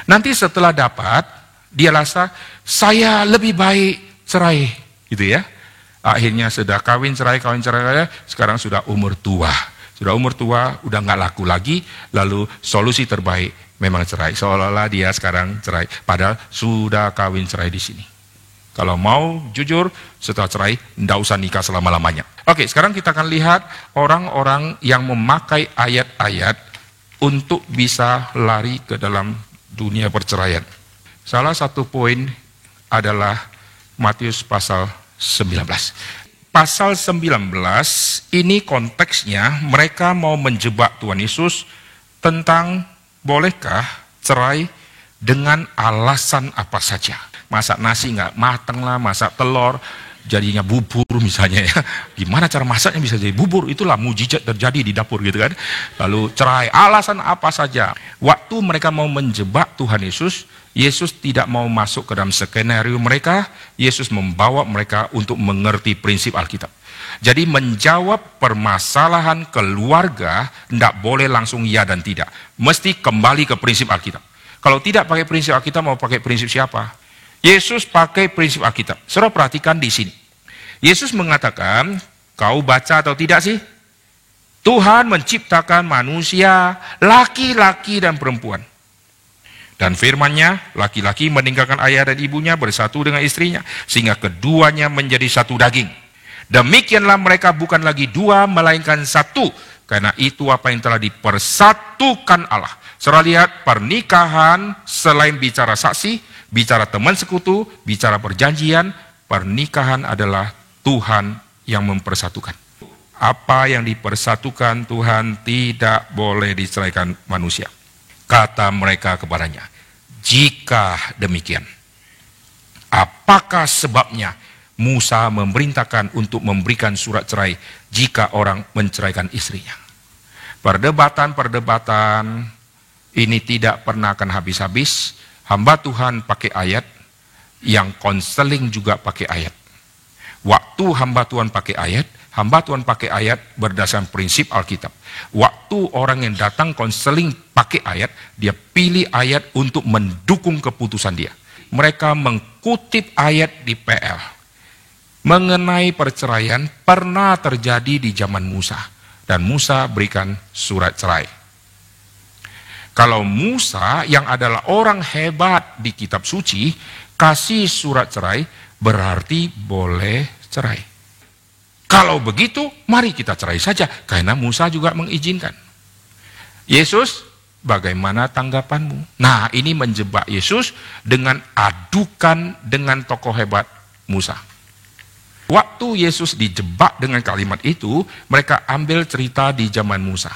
Nanti setelah dapat, dia rasa saya lebih baik cerai, gitu ya. Akhirnya sudah kawin cerai, sekarang sudah umur tua. Sudah umur tua, udah nggak laku lagi, lalu solusi terbaik memang cerai. Seolah-olah dia sekarang cerai, padahal sudah kawin cerai di sini. Kalau mau jujur, setelah cerai, nggak usah nikah selama-lamanya. Oke, sekarang kita akan lihat orang-orang yang memakai ayat-ayat untuk bisa lari ke dalam dunia perceraian. Salah satu poin adalah Matius pasal 19. Pasal 19 ini konteksnya mereka mau menjebak Tuhan Yesus tentang bolehkah cerai dengan alasan apa saja. Masak nasi nggak mateng lah, masak telur jadinya bubur misalnya ya. Gimana cara masaknya bisa jadi bubur? Itulah mujizat terjadi di dapur gitu kan. Lalu cerai, alasan apa saja. Waktu mereka mau menjebak Tuhan Yesus, Yesus tidak mau masuk ke dalam skenario mereka. Yesus membawa mereka untuk mengerti prinsip Alkitab. Jadi menjawab permasalahan keluarga tidak boleh langsung ya dan tidak. Mesti kembali ke prinsip Alkitab. Kalau tidak pakai prinsip Alkitab, mau pakai prinsip siapa? Yesus pakai prinsip Alkitab. Saudara perhatikan di sini. Yesus mengatakan, kau baca atau tidak sih? Tuhan menciptakan manusia, laki-laki dan perempuan. Dan firman-Nya, laki-laki meninggalkan ayah dan ibunya bersatu dengan istrinya, sehingga keduanya menjadi satu daging. Demikianlah mereka bukan lagi dua, melainkan satu. Karena itu apa yang telah dipersatukan Allah. Saudara lihat, pernikahan selain bicara saksi, bicara teman sekutu, bicara perjanjian, pernikahan adalah Tuhan yang mempersatukan. Apa yang dipersatukan Tuhan tidak boleh diceraikan manusia. Kata mereka kepadanya, jika demikian, apakah sebabnya Musa memerintahkan untuk memberikan surat cerai jika orang menceraikan istrinya? Perdebatan ini tidak pernah akan habis-habis. Hamba Tuhan pakai ayat, yang konseling juga pakai ayat. Waktu hamba Tuhan pakai ayat berdasarkan prinsip Alkitab. Waktu orang yang datang konseling pakai ayat, dia pilih ayat untuk mendukung keputusan dia. Mereka mengkutip ayat di PL. Mengenai perceraian pernah terjadi di zaman Musa. Dan Musa berikan surat cerai. Kalau Musa yang adalah orang hebat di kitab suci, kasih surat cerai, berarti boleh cerai. Kalau begitu, mari kita cerai saja, karena Musa juga mengizinkan. Yesus, bagaimana tanggapanmu? Nah, ini menjebak Yesus dengan adukan dengan tokoh hebat Musa. Waktu Yesus dijebak dengan kalimat itu, mereka ambil cerita di zaman Musa.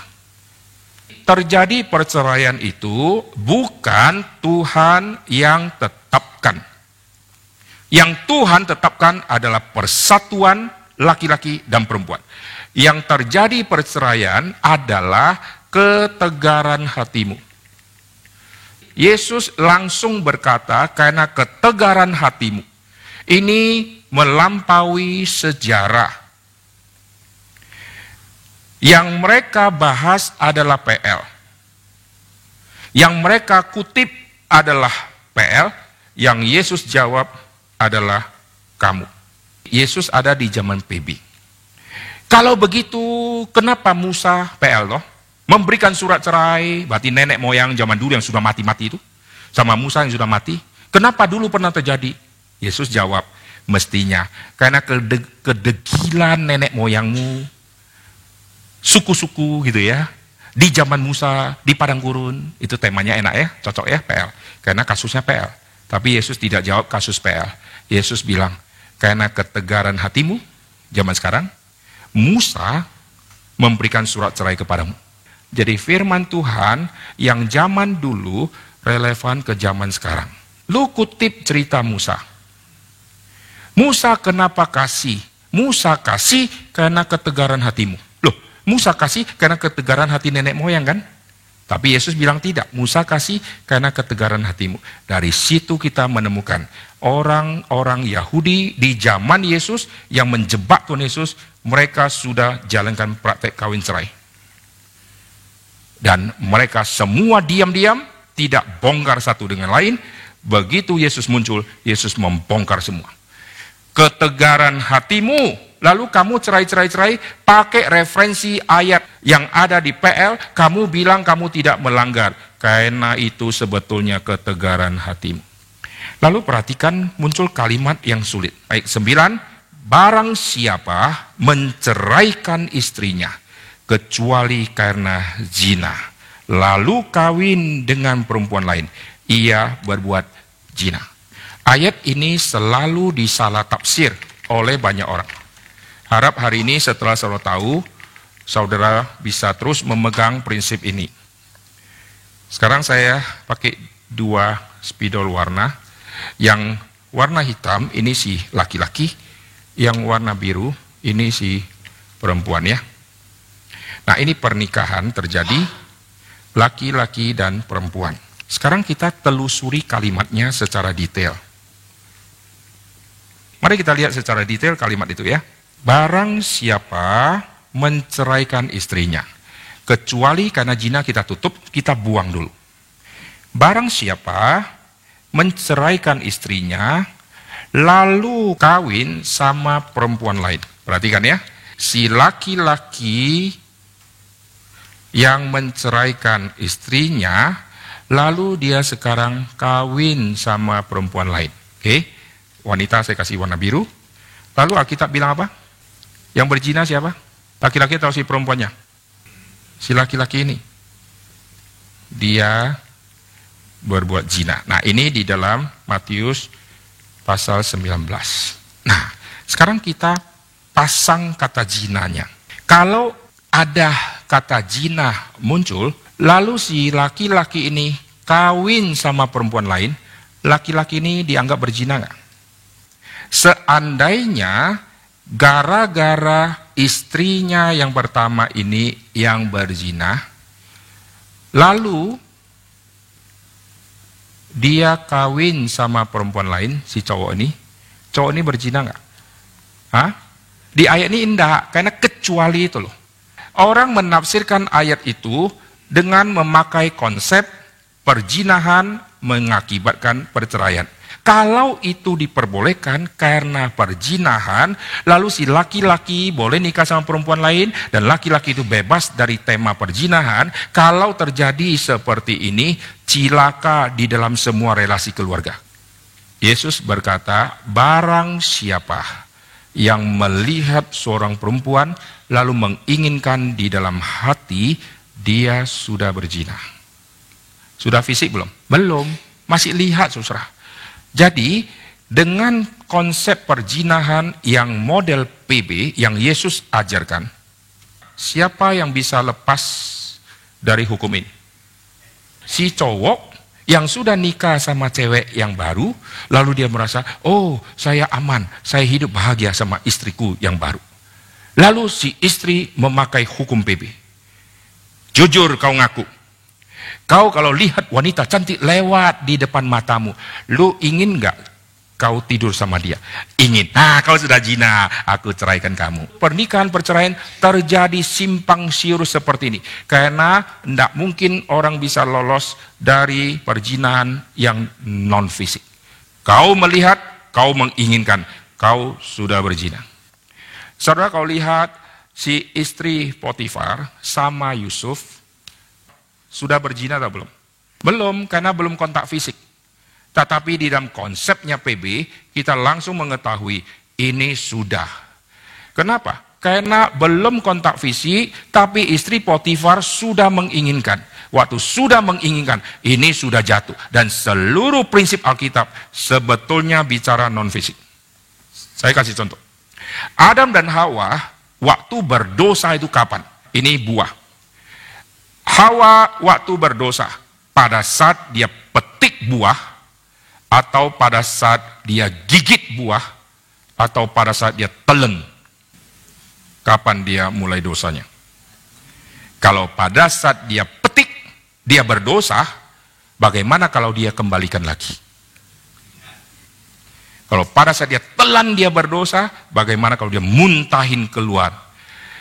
Terjadi perceraian itu bukan Tuhan yang tetapkan. Yang Tuhan tetapkan adalah persatuan laki-laki dan perempuan. Yang terjadi perceraian adalah ketegaran hatimu. Yesus langsung berkata, karena ketegaran hatimu. Ini melampaui sejarah. Yang mereka bahas adalah PL. Yang mereka kutip adalah PL. Yang Yesus jawab adalah kamu. Yesus ada di zaman PB. Kalau begitu, kenapa Musa PL loh? Memberikan surat cerai, berarti nenek moyang zaman dulu yang sudah mati-mati itu. Sama Musa yang sudah mati. Kenapa dulu pernah terjadi? Yesus jawab, mestinya. Karena kedegilan nenek moyangmu, suku-suku gitu ya, di zaman Musa, di padang gurun, itu temanya enak ya, cocok ya PL, karena kasusnya PL. Tapi Yesus tidak jawab kasus PL. Yesus bilang, karena ketegaran hatimu, zaman sekarang, Musa memberikan surat cerai kepadamu. Jadi firman Tuhan yang zaman dulu relevan ke zaman sekarang. Lu kutip cerita Musa. Musa kenapa kasih? Musa kasih karena ketegaran hatimu. Musa kasih karena ketegaran hati nenek moyang kan? Tapi Yesus bilang tidak, Musa kasih karena ketegaran hatimu. Dari situ kita menemukan orang-orang Yahudi di zaman Yesus yang menjebak Tuhan Yesus, mereka sudah jalankan praktek kawin cerai. Dan mereka semua diam-diam, tidak bongkar satu dengan lain. Begitu Yesus muncul, Yesus membongkar semua. Ketegaran hatimu, lalu kamu cerai, pakai referensi ayat yang ada di PL, kamu bilang kamu tidak melanggar. Karena itu sebetulnya ketegaran hatimu. Lalu perhatikan muncul kalimat yang sulit. Ayat 9, barang siapa menceraikan istrinya, kecuali karena zina, lalu kawin dengan perempuan lain, ia berbuat zina. Ayat ini selalu disalah tafsir oleh banyak orang. Harap hari ini setelah saudara tahu, saudara bisa terus memegang prinsip ini. Sekarang saya pakai 2 spidol warna. Yang warna hitam ini si laki-laki, yang warna biru ini si perempuan ya. Nah, ini pernikahan terjadi laki-laki dan perempuan. Sekarang kita telusuri kalimatnya secara detail. Mari kita lihat secara detail kalimat itu ya. Barang siapa menceraikan istrinya, kecuali karena zina kita tutup, kita buang dulu. Barang siapa menceraikan istrinya, lalu kawin sama perempuan lain. Perhatikan ya, si laki-laki yang menceraikan istrinya, lalu dia sekarang kawin sama perempuan lain. Oke, wanita saya kasih warna biru. Lalu Alkitab bilang apa? Yang berzina siapa? Laki-laki atau si perempuannya? Si laki-laki ini. Dia berbuat zina. Nah, ini di dalam Matius pasal 19. Nah, sekarang kita pasang kata zinanya. Kalau ada kata zina muncul, lalu si laki-laki ini kawin sama perempuan lain, laki-laki ini dianggap berzina nggak? Seandainya gara-gara istrinya yang pertama ini yang berzina, lalu dia kawin sama perempuan lain, si cowok ini berzina nggak? Hah? Di ayat ini enggak, karena kecuali itu loh. Orang menafsirkan ayat itu dengan memakai konsep perzinahan mengakibatkan perceraian. Kalau itu diperbolehkan karena perzinahan, lalu si laki-laki boleh nikah sama perempuan lain, dan laki-laki itu bebas dari tema perzinahan. Kalau terjadi seperti ini, cilaka di dalam semua relasi keluarga. Yesus berkata, barang siapa yang melihat seorang perempuan, lalu menginginkan di dalam hati, dia sudah berzina. Sudah fisik belum? Belum, masih lihat saudara. Jadi, dengan konsep perzinahan yang model PB yang Yesus ajarkan, siapa yang bisa lepas dari hukum ini? Si cowok yang sudah nikah sama cewek yang baru, lalu dia merasa, oh saya aman, saya hidup bahagia sama istriku yang baru. Lalu si istri memakai hukum PB. Jujur kau ngaku. Kau kalau lihat wanita cantik lewat di depan matamu, lu ingin nggak kau tidur sama dia? Ingin. Nah, kalau sudah zina, aku ceraikan kamu. Pernikahan perceraian terjadi simpang siur seperti ini. Karena tidak mungkin orang bisa lolos dari perzinahan yang non fisik. Kau melihat, kau menginginkan, kau sudah berzina. Saudara, kau lihat si istri Potifar sama Yusuf sudah berzina atau belum? Belum, karena belum kontak fisik. Tetapi di dalam konsepnya PB, kita langsung mengetahui ini sudah. Kenapa? Karena belum kontak fisik, tapi istri Potifar sudah menginginkan. Waktu sudah menginginkan, ini sudah jatuh. Dan seluruh prinsip Alkitab sebetulnya bicara non-fisik. Saya kasih contoh. Adam dan Hawa waktu berdosa itu kapan? Ini buah. Hawa waktu berdosa pada saat dia petik buah, atau pada saat dia gigit buah, atau pada saat dia telan. Kapan dia mulai dosanya? Kalau pada saat dia petik, dia berdosa, bagaimana kalau dia kembalikan lagi? Kalau pada saat dia telan dia berdosa, bagaimana kalau dia muntahin keluar?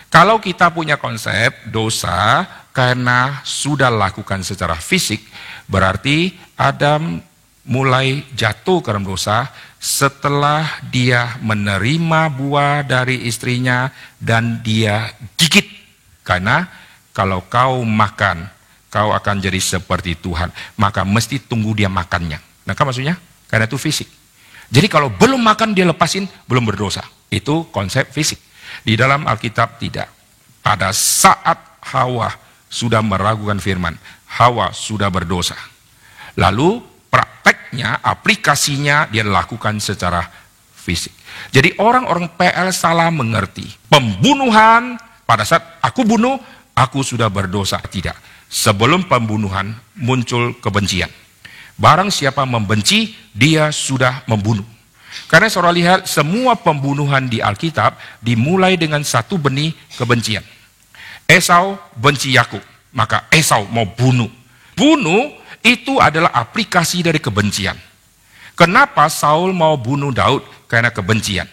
Kalau kita punya konsep dosa karena sudah lakukan secara fisik, berarti Adam mulai jatuh ke dalam dosa setelah dia menerima buah dari istrinya dan dia gigit. Karena kalau kau makan, kau akan jadi seperti Tuhan. Maka mesti tunggu dia makannya. Nah, kan maksudnya? Karena itu fisik. Jadi kalau belum makan dia lepasin, belum berdosa. Itu konsep fisik. Di dalam Alkitab tidak. Pada saat Hawa sudah meragukan firman, Hawa sudah berdosa. Lalu prakteknya, aplikasinya dia lakukan secara fisik. Jadi orang-orang PL salah mengerti. Pembunuhan, pada saat aku bunuh, aku sudah berdosa. Tidak. Sebelum pembunuhan muncul kebencian. Barang siapa membenci, dia sudah membunuh. Karena saudara lihat, semua pembunuhan di Alkitab dimulai dengan satu benih kebencian. Esau benci Yakub, maka Esau mau bunuh. Bunuh itu adalah aplikasi dari kebencian. Kenapa Saul mau bunuh Daud? Karena kebencian.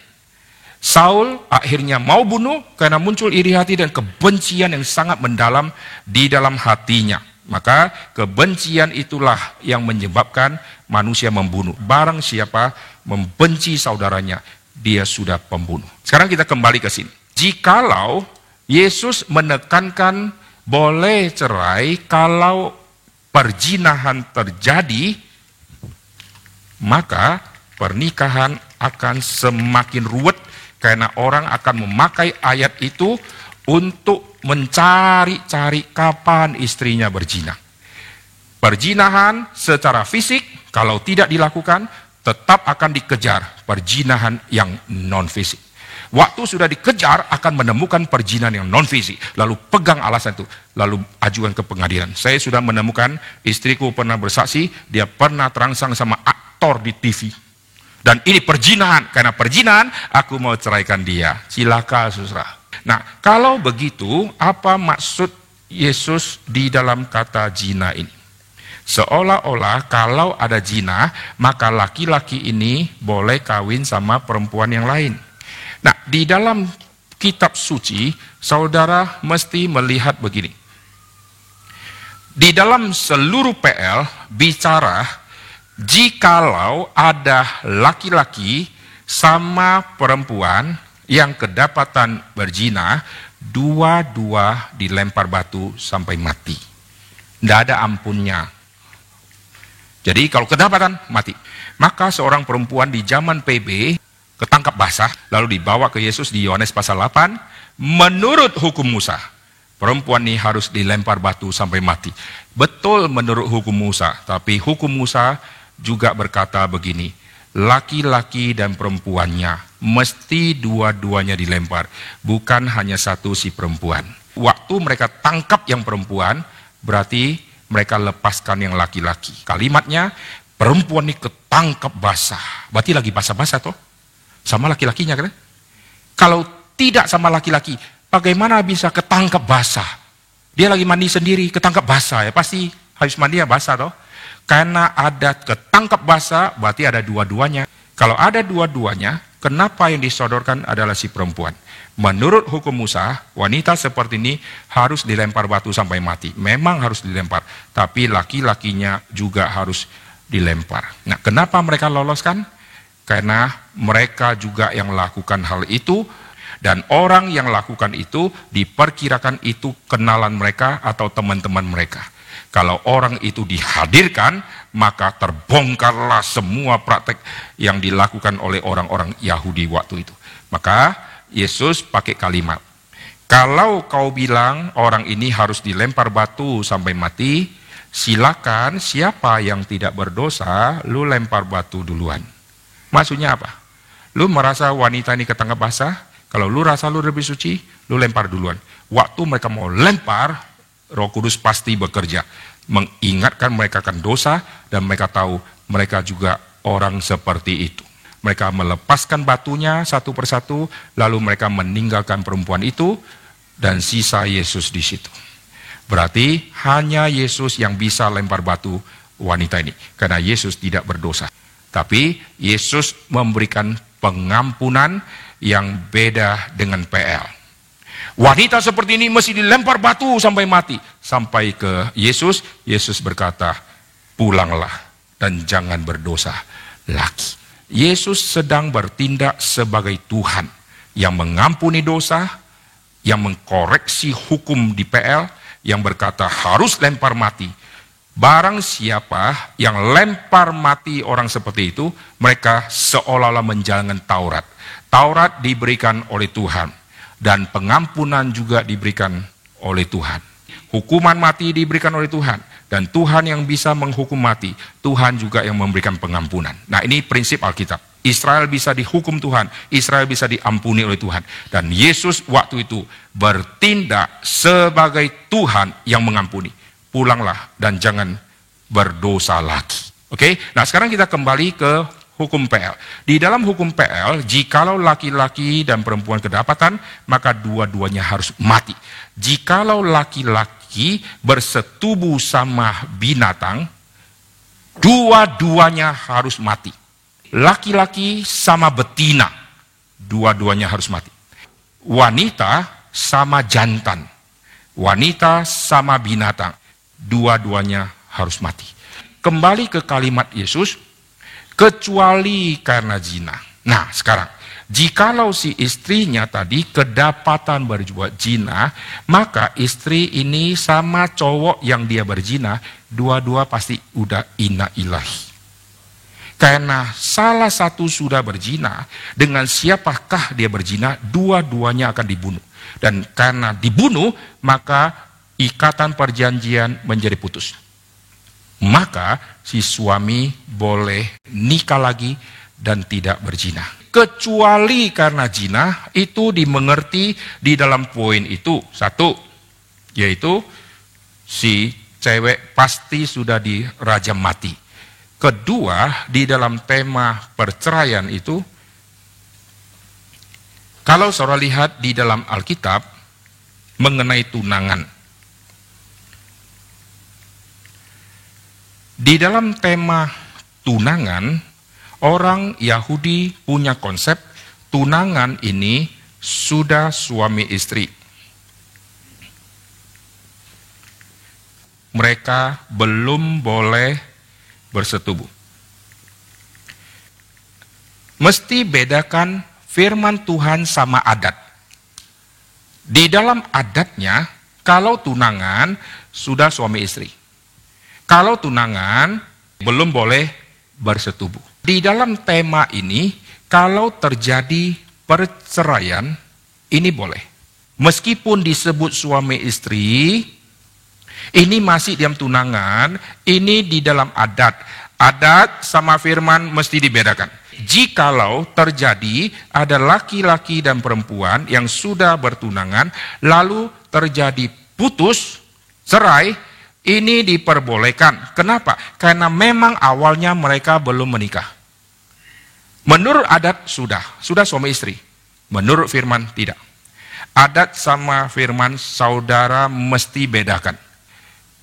Saul akhirnya mau bunuh karena muncul iri hati dan kebencian yang sangat mendalam di dalam hatinya. Maka kebencian itulah yang menyebabkan manusia membunuh. Barang siapa membenci saudaranya, dia sudah pembunuh. Sekarang kita kembali ke sini. Jikalau Yesus menekankan boleh cerai kalau perzinahan terjadi, maka pernikahan akan semakin ruwet karena orang akan memakai ayat itu untuk mencari-cari kapan istrinya berzina. Perzinahan secara fisik kalau tidak dilakukan tetap akan dikejar perzinahan yang non-fisik. Waktu sudah dikejar akan menemukan perzinahan yang non-fisik. Lalu pegang alasan itu. Lalu ajukan ke pengadilan. Saya sudah menemukan istriku pernah bersaksi. Dia pernah terangsang sama aktor di TV. Dan ini perzinahan. Karena perzinahan aku mau ceraikan dia. Silakan saudara. Nah kalau begitu apa maksud Yesus di dalam kata zina ini? Seolah-olah kalau ada zina maka laki-laki ini boleh kawin sama perempuan yang lain. Nah, di dalam kitab suci, saudara mesti melihat begini. Di dalam seluruh PL bicara, jikalau ada laki-laki sama perempuan yang kedapatan berzina, dua-dua dilempar batu sampai mati. Tidak ada ampunnya. Jadi kalau kedapatan, mati. Maka seorang perempuan di zaman PB, ketangkap basah, lalu dibawa ke Yesus di Yohanes pasal 8, menurut hukum Musa, perempuan ini harus dilempar batu sampai mati. Betul menurut hukum Musa, tapi hukum Musa juga berkata begini, laki-laki dan perempuannya, mesti dua-duanya dilempar, bukan hanya satu si perempuan. Waktu mereka tangkap yang perempuan, berarti mereka lepaskan yang laki-laki. Kalimatnya, perempuan ini ketangkap basah, berarti lagi basah-basah toh? Sama laki-lakinya kan? Kalau tidak sama laki-laki, bagaimana bisa ketangkap basah? Dia lagi mandi sendiri, ketangkap basah ya pasti habis mandi ya basah toh. Karena ada ketangkap basah, berarti ada dua-duanya. Kalau ada dua-duanya, kenapa yang disodorkan adalah si perempuan? Menurut hukum Musa, wanita seperti ini harus dilempar batu sampai mati. Memang harus dilempar, tapi laki-lakinya juga harus dilempar. Nah, kenapa mereka loloskan? Karena mereka juga yang lakukan hal itu, dan orang yang lakukan itu diperkirakan itu kenalan mereka atau teman-teman mereka. Kalau orang itu dihadirkan, maka terbongkarlah semua praktek yang dilakukan oleh orang-orang Yahudi waktu itu. Maka Yesus pakai kalimat, kalau kau bilang orang ini harus dilempar batu sampai mati, silakan siapa yang tidak berdosa, lu lempar batu duluan. Maksudnya apa? Lu merasa wanita ini ketangkap basah, kalau lu rasa lu lebih suci, lu lempar duluan. Waktu mereka mau lempar, Roh Kudus pasti bekerja, mengingatkan mereka akan dosa, dan mereka tahu mereka juga orang seperti itu. Mereka melepaskan batunya satu persatu, lalu mereka meninggalkan perempuan itu, dan sisa Yesus di situ. Berarti hanya Yesus yang bisa lempar batu wanita ini, karena Yesus tidak berdosa. Tapi Yesus memberikan pengampunan yang beda dengan PL. Wanita seperti ini mesti dilempar batu sampai mati. Sampai ke Yesus, Yesus berkata, pulanglah dan jangan berdosa lagi. Yesus sedang bertindak sebagai Tuhan yang mengampuni dosa, yang mengkoreksi hukum di PL, yang berkata harus lempar mati. Barang siapa yang lempar mati orang seperti itu, mereka seolah-olah menjalankan Taurat. Taurat diberikan oleh Tuhan, dan pengampunan juga diberikan oleh Tuhan. Hukuman mati diberikan oleh Tuhan, dan Tuhan yang bisa menghukum mati, Tuhan juga yang memberikan pengampunan. Nah, ini prinsip Alkitab. Israel bisa dihukum Tuhan, Israel bisa diampuni oleh Tuhan. Dan Yesus waktu itu bertindak sebagai Tuhan yang mengampuni. Pulanglah dan jangan berdosa lagi. Oke? Nah, sekarang kita kembali ke hukum PL. Di dalam hukum PL, jikalau laki-laki dan perempuan kedapatan, maka dua-duanya harus mati. Jikalau laki-laki bersetubuh sama binatang, dua-duanya harus mati. Laki-laki sama betina, dua-duanya harus mati. Wanita sama jantan, wanita sama binatang, dua-duanya harus mati. Kembali ke kalimat Yesus, kecuali karena zina. Nah, sekarang, jikalau si istrinya tadi kedapatan berbuat zina, maka istri ini sama cowok yang dia berzina, dua-dua pasti udah inna ilahi. Karena salah satu sudah berzina, dengan siapakah dia berzina, dua-duanya akan dibunuh. Dan karena dibunuh, maka ikatan perjanjian menjadi putus. Maka si suami boleh nikah lagi dan tidak berzina. Kecuali karena zina, itu dimengerti di dalam poin itu. Satu, yaitu si cewek pasti sudah dirajam mati. Kedua, di dalam tema perceraian itu, kalau saudara lihat di dalam Alkitab mengenai tunangan. Di dalam tema tunangan, orang Yahudi punya konsep tunangan ini sudah suami istri. Mereka belum boleh bersetubuh. Mesti bedakan firman Tuhan sama adat. Di dalam adatnya, kalau tunangan sudah suami istri. Kalau tunangan belum boleh bersetubuh. Di dalam tema ini, kalau terjadi perceraian, ini boleh. Meskipun disebut suami istri, ini masih diam tunangan, ini di dalam adat. Adat sama firman mesti dibedakan. Jikalau terjadi ada laki-laki dan perempuan yang sudah bertunangan, lalu terjadi putus, cerai, ini diperbolehkan. Kenapa? Karena memang awalnya mereka belum menikah. Menurut adat sudah suami istri. Menurut firman tidak. Adat sama firman saudara mesti bedakan.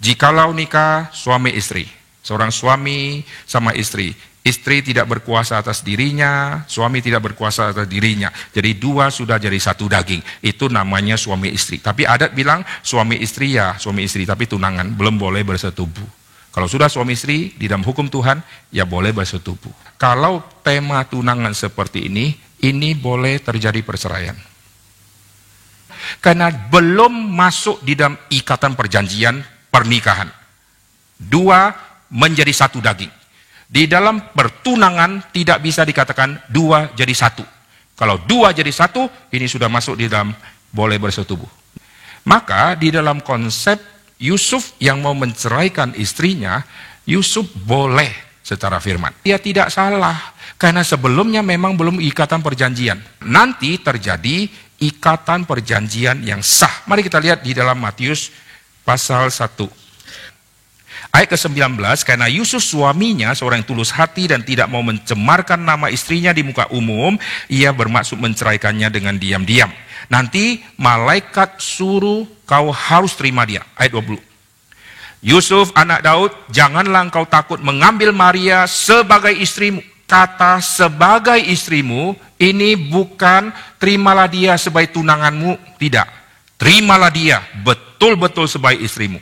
Jikalau nikah suami istri, seorang suami sama istri, istri tidak berkuasa atas dirinya, suami tidak berkuasa atas dirinya. Jadi dua sudah jadi satu daging. Itu namanya suami istri. Tapi adat bilang suami istri ya suami istri, tapi tunangan belum boleh bersetubuh. Kalau sudah suami istri di dalam hukum Tuhan, ya boleh bersetubuh. Kalau tema tunangan seperti ini boleh terjadi perceraian. Karena belum masuk di dalam ikatan perjanjian pernikahan. Dua menjadi satu daging. Di dalam pertunangan tidak bisa dikatakan dua jadi satu. Kalau dua jadi satu, ini sudah masuk di dalam boleh bersetubuh. Maka di dalam konsep Yusuf yang mau menceraikan istrinya, Yusuf boleh secara firman. Dia tidak salah, karena sebelumnya memang belum ikatan perjanjian. Nanti terjadi ikatan perjanjian yang sah. Mari kita lihat di dalam Matius pasal 1. Ayat ke-19, karena Yusuf suaminya seorang yang tulus hati dan tidak mau mencemarkan nama istrinya di muka umum, ia bermaksud menceraikannya dengan diam-diam. Nanti malaikat suruh kau harus terima dia. Ayat 20. Yusuf anak Daud, janganlah engkau takut mengambil Maria sebagai istrimu. Kata sebagai istrimu, ini bukan terimalah dia sebagai tunanganmu. Tidak. terimalah dia betul-betul sebagai istrimu.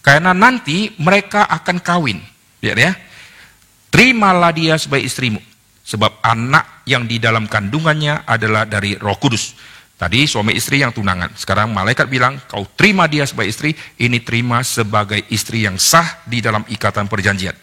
Karena nanti mereka akan kawin. Lihat ya. Terimalah dia sebagai istrimu. Sebab anak yang di dalam kandungannya adalah dari Roh Kudus. Tadi suami istri yang tunangan. Sekarang malaikat bilang, kau terima dia sebagai istri, ini terima sebagai istri yang sah di dalam ikatan perjanjian.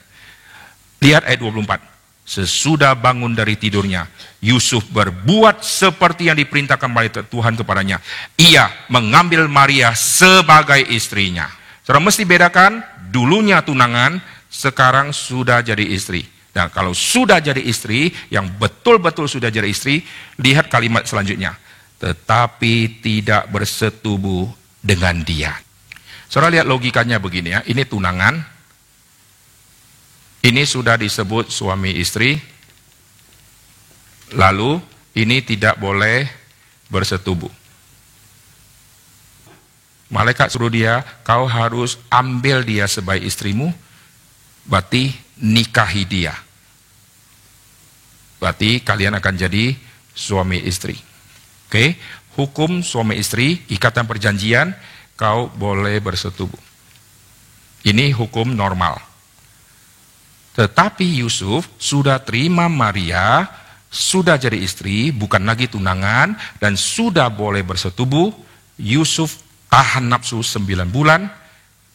Lihat ayat 24. Sesudah bangun dari tidurnya, Yusuf berbuat seperti yang diperintahkan oleh Tuhan kepadanya. Ia mengambil Maria sebagai istrinya. Saudara mesti bedakan, dulunya tunangan, sekarang sudah jadi istri. Nah, kalau sudah jadi istri, yang betul-betul sudah jadi istri, lihat kalimat selanjutnya. Tetapi tidak bersetubuh dengan dia. Saudara lihat logikanya begini ya, ini tunangan. Ini sudah disebut suami istri, lalu ini tidak boleh bersetubuh. Malaikat suruh dia, kau harus ambil dia sebagai istrimu, berarti nikahi dia. Berarti kalian akan jadi suami istri. Oke, hukum suami istri, ikatan perjanjian, kau boleh bersetubuh. Ini hukum normal. Tetapi Yusuf sudah terima Maria, sudah jadi istri, bukan lagi tunangan, dan sudah boleh bersetubuh. Yusuf tahan nafsu 9 bulan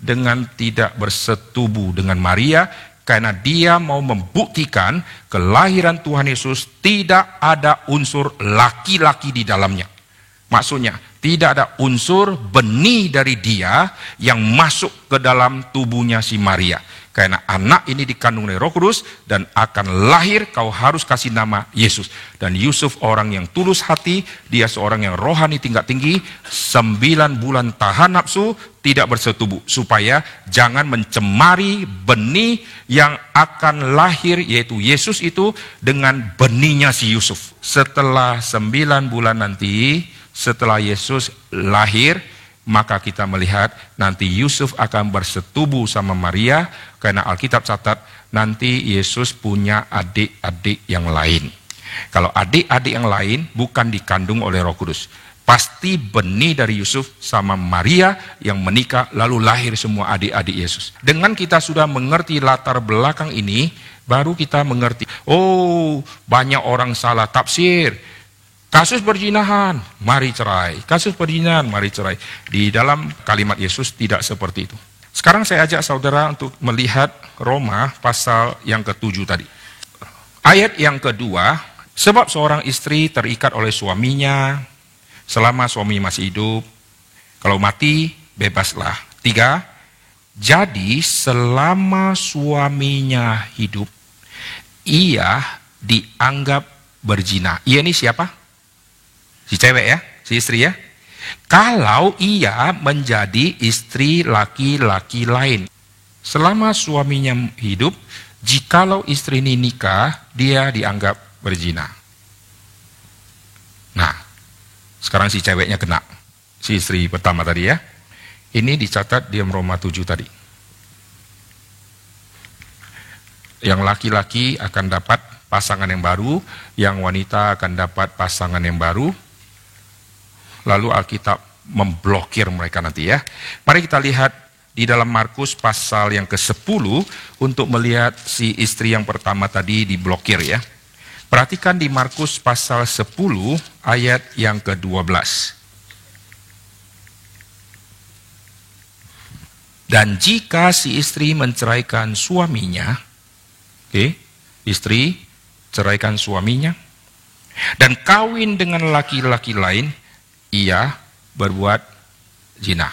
dengan tidak bersetubuh dengan Maria, karena dia mau membuktikan kelahiran Tuhan Yesus tidak ada unsur laki-laki di dalamnya. Maksudnya, tidak ada unsur benih dari dia yang masuk ke dalam tubuhnya si Maria. Karena anak ini dikandung oleh Roh Kudus dan akan lahir, kau harus kasih nama Yesus. Dan Yusuf orang yang tulus hati, dia seorang yang rohani tingkat tinggi, 9 bulan tahan nafsu, tidak bersetubuh. Supaya jangan mencemari benih yang akan lahir, yaitu Yesus itu, dengan benihnya si Yusuf. Setelah 9 bulan nanti, setelah Yesus lahir, maka kita melihat nanti Yusuf akan bersetubuh sama Maria, karena Alkitab catat nanti Yesus punya adik-adik yang lain. Kalau adik-adik yang lain bukan dikandung oleh Roh Kudus, pasti benih dari Yusuf sama Maria yang menikah, lalu lahir semua adik-adik Yesus. Dengan kita sudah mengerti latar belakang ini, baru kita mengerti, oh banyak orang salah tafsir. Kasus perzinahan, mari cerai. Kasus perzinahan, mari cerai. Di dalam kalimat Yesus tidak seperti itu. Sekarang saya ajak saudara untuk melihat Roma pasal yang ke-7 tadi. Ayat yang kedua, sebab seorang istri terikat oleh suaminya selama suami masih hidup. Kalau mati, bebaslah. 3, jadi selama suaminya hidup, ia dianggap berzina. Ia ini siapa? Si cewek ya, si istri ya. Kalau ia menjadi istri laki-laki lain. Selama suaminya hidup, jikalau istri ini nikah, dia dianggap berzina. Nah, sekarang si ceweknya kena. Si istri pertama tadi ya. Ini dicatat di Roma 7 tadi. Yang laki-laki akan dapat pasangan yang baru, yang wanita akan dapat pasangan yang baru. Lalu Alkitab memblokir mereka nanti ya. Mari kita lihat di dalam Markus pasal yang ke-10 untuk melihat si istri yang pertama tadi diblokir ya. Perhatikan di Markus pasal 10 ayat yang ke-12. Dan jika si istri menceraikan suaminya, istri ceraikan suaminya, dan kawin dengan laki-laki lain, ia berbuat zina.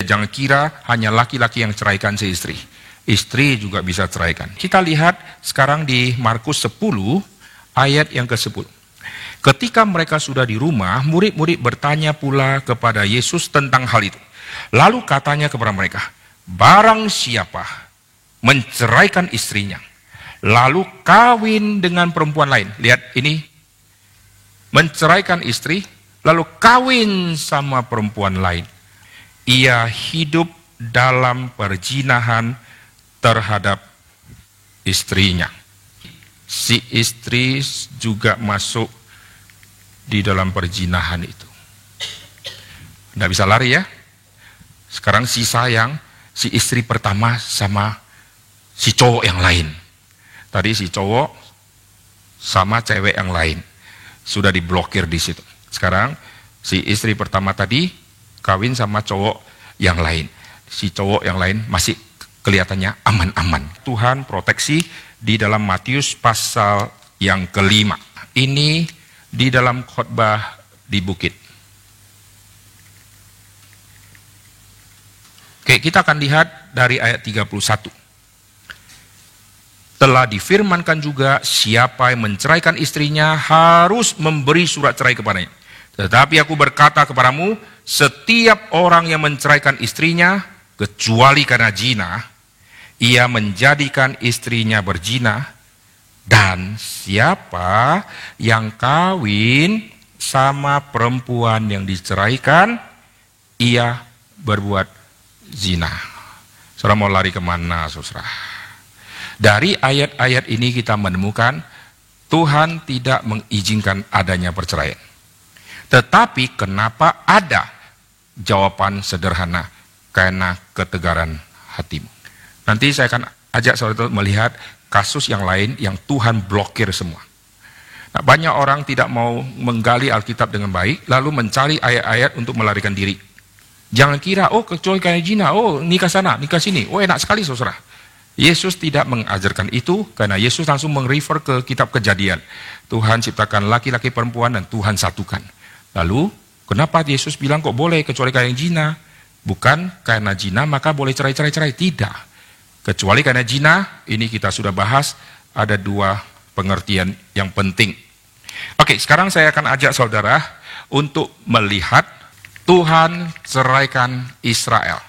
Jangan kira hanya laki-laki yang ceraikan si istri. Istri juga bisa ceraikan. Kita lihat sekarang di Markus 10 ayat yang ke-10. Ketika mereka sudah di rumah, murid-murid bertanya pula kepada Yesus tentang hal itu. Lalu katanya kepada mereka, barang siapa menceraikan istrinya, lalu kawin dengan perempuan lain. Lihat ini, menceraikan istri, lalu kawin sama perempuan lain. Ia hidup dalam perzinahan terhadap istrinya. Si istri juga masuk di dalam perzinahan itu. Nggak bisa lari ya. Sekarang si istri pertama sama si cowok yang lain. Tadi si cowok sama cewek yang lain. Sudah diblokir di situ. Sekarang si istri pertama tadi kawin sama cowok yang lain. Si cowok yang lain masih kelihatannya aman-aman. Tuhan proteksi di dalam Matius pasal yang ke-5. Ini di dalam khotbah di bukit. Oke, kita akan lihat dari ayat 31. Telah difirmankan juga, siapa yang menceraikan istrinya harus memberi surat cerai kepadanya. Tetapi aku berkata kepadamu, setiap orang yang menceraikan istrinya, kecuali karena zina, ia menjadikan istrinya berzina. Dan siapa yang kawin sama perempuan yang diceraikan, ia berbuat zina. Saudara mau lari kemana, saudara? Dari ayat-ayat ini kita menemukan Tuhan tidak mengizinkan adanya perceraian. Tetapi kenapa ada? Jawaban sederhana, karena ketegaran hatimu. Nanti saya akan ajak saudara melihat kasus yang lain yang Tuhan blokir semua. Nah, banyak orang tidak mau menggali Alkitab dengan baik, lalu mencari ayat-ayat untuk melarikan diri. Jangan kira, oh kecuali karena zina, oh nikah sana, nikah sini, oh enak sekali saudara. Yesus tidak mengajarkan itu, karena Yesus langsung merefer ke kitab Kejadian. Tuhan ciptakan laki-laki perempuan dan Tuhan satukan. Lalu, kenapa Yesus bilang kok boleh kecuali karena zina? Bukan karena zina maka boleh cerai-cerai, tidak. Kecuali karena zina, ini kita sudah bahas, ada dua pengertian yang penting. Oke, sekarang saya akan ajak saudara untuk melihat Tuhan ceraikan Israel.